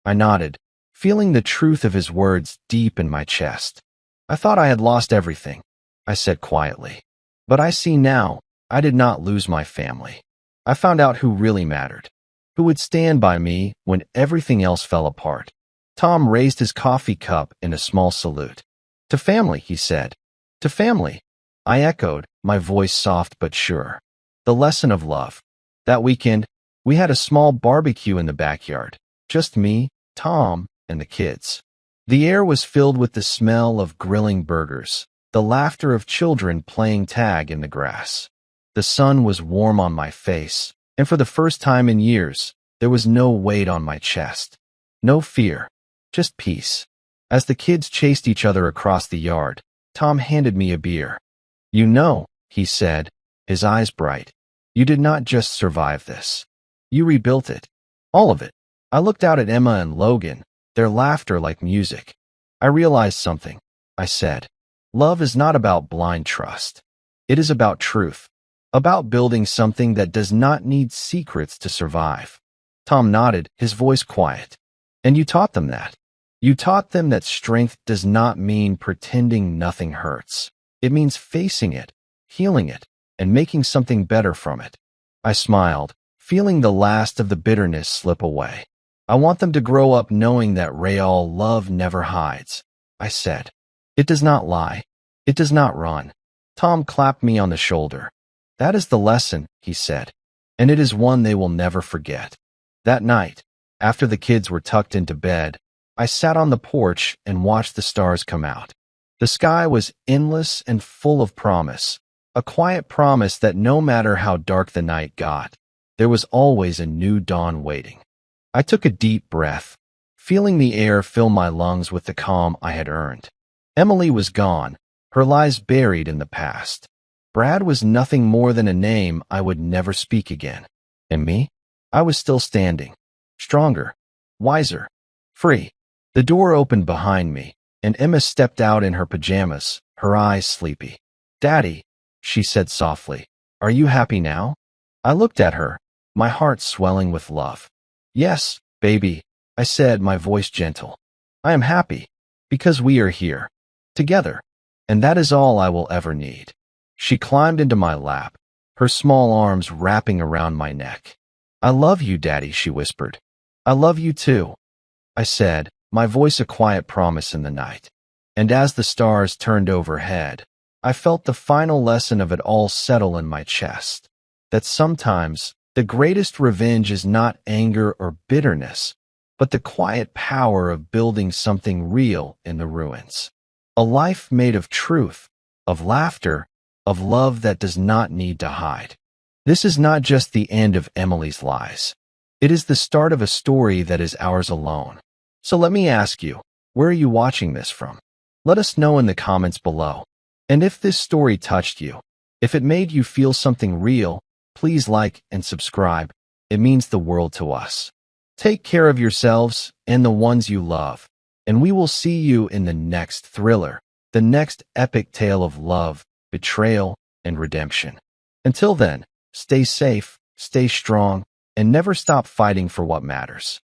I nodded, feeling the truth of his words deep in my chest. "I thought I had lost everything," I said quietly. "But I see now, I did not lose my family. I found out who really mattered, who would stand by me when everything else fell apart." Tom raised his coffee cup in a small salute. "To family," he said. "To family," I echoed, my voice soft but sure. The lesson of love. That weekend, we had a small barbecue in the backyard. Just me, Tom, and the kids. The air was filled with the smell of grilling burgers, the laughter of children playing tag in the grass. The sun was warm on my face, and for the first time in years, there was no weight on my chest. No fear, just peace. As the kids chased each other across the yard, Tom handed me a beer. "You know," he said, his eyes bright, "you did not just survive this. You rebuilt it. All of it." I looked out at Emma and Logan, their laughter like music. "I realized something," I said. "Love is not about blind trust. It is about truth. About building something that does not need secrets to survive. Tom nodded, his voice quiet. And you taught them that. You taught them that strength does not mean pretending nothing hurts. It means facing it, healing it, and making something better from it. I smiled, feeling the last of the bitterness slip away. I want them to grow up knowing that real love never hides. I said. It does not lie. It does not run. Tom clapped me on the shoulder. That is the lesson, he said, and it is one they will never forget. That night, after the kids were tucked into bed, I sat on the porch and watched the stars come out. The sky was endless and full of promise, a quiet promise that no matter how dark the night got, there was always a new dawn waiting. I took a deep breath, feeling the air fill my lungs with the calm I had earned. Emily was gone, her lies buried in the past. Brad was nothing more than a name I would never speak again. And me? I was still standing, stronger, wiser, free. The door opened behind me, and Emma stepped out in her pajamas, her eyes sleepy. "Daddy," she said softly, "are you happy now?" I looked at her, my heart swelling with love. "Yes, baby," I said, my voice gentle. "I am happy, because we are here, together, and that is all I will ever need." She climbed into my lap, her small arms wrapping around my neck. "I love you, Daddy," she whispered. "I love you too," I said, my voice a quiet promise in the night. And as the stars turned overhead, I felt the final lesson of it all settle in my chest. That sometimes the greatest revenge is not anger or bitterness, but the quiet power of building something real in the ruins. A life made of truth, of laughter, of love that does not need to hide. This is not just the end of Emily's lies. It is the start of a story that is ours alone. So let me ask you, where are you watching this from? Let us know in the comments below. And if this story touched you, if it made you feel something real, please like and subscribe. It means the world to us. Take care of yourselves and the ones you love, and we will see you in the next thriller, the next epic tale of love, betrayal, and redemption. Until then, stay safe, stay strong, and never stop fighting for what matters.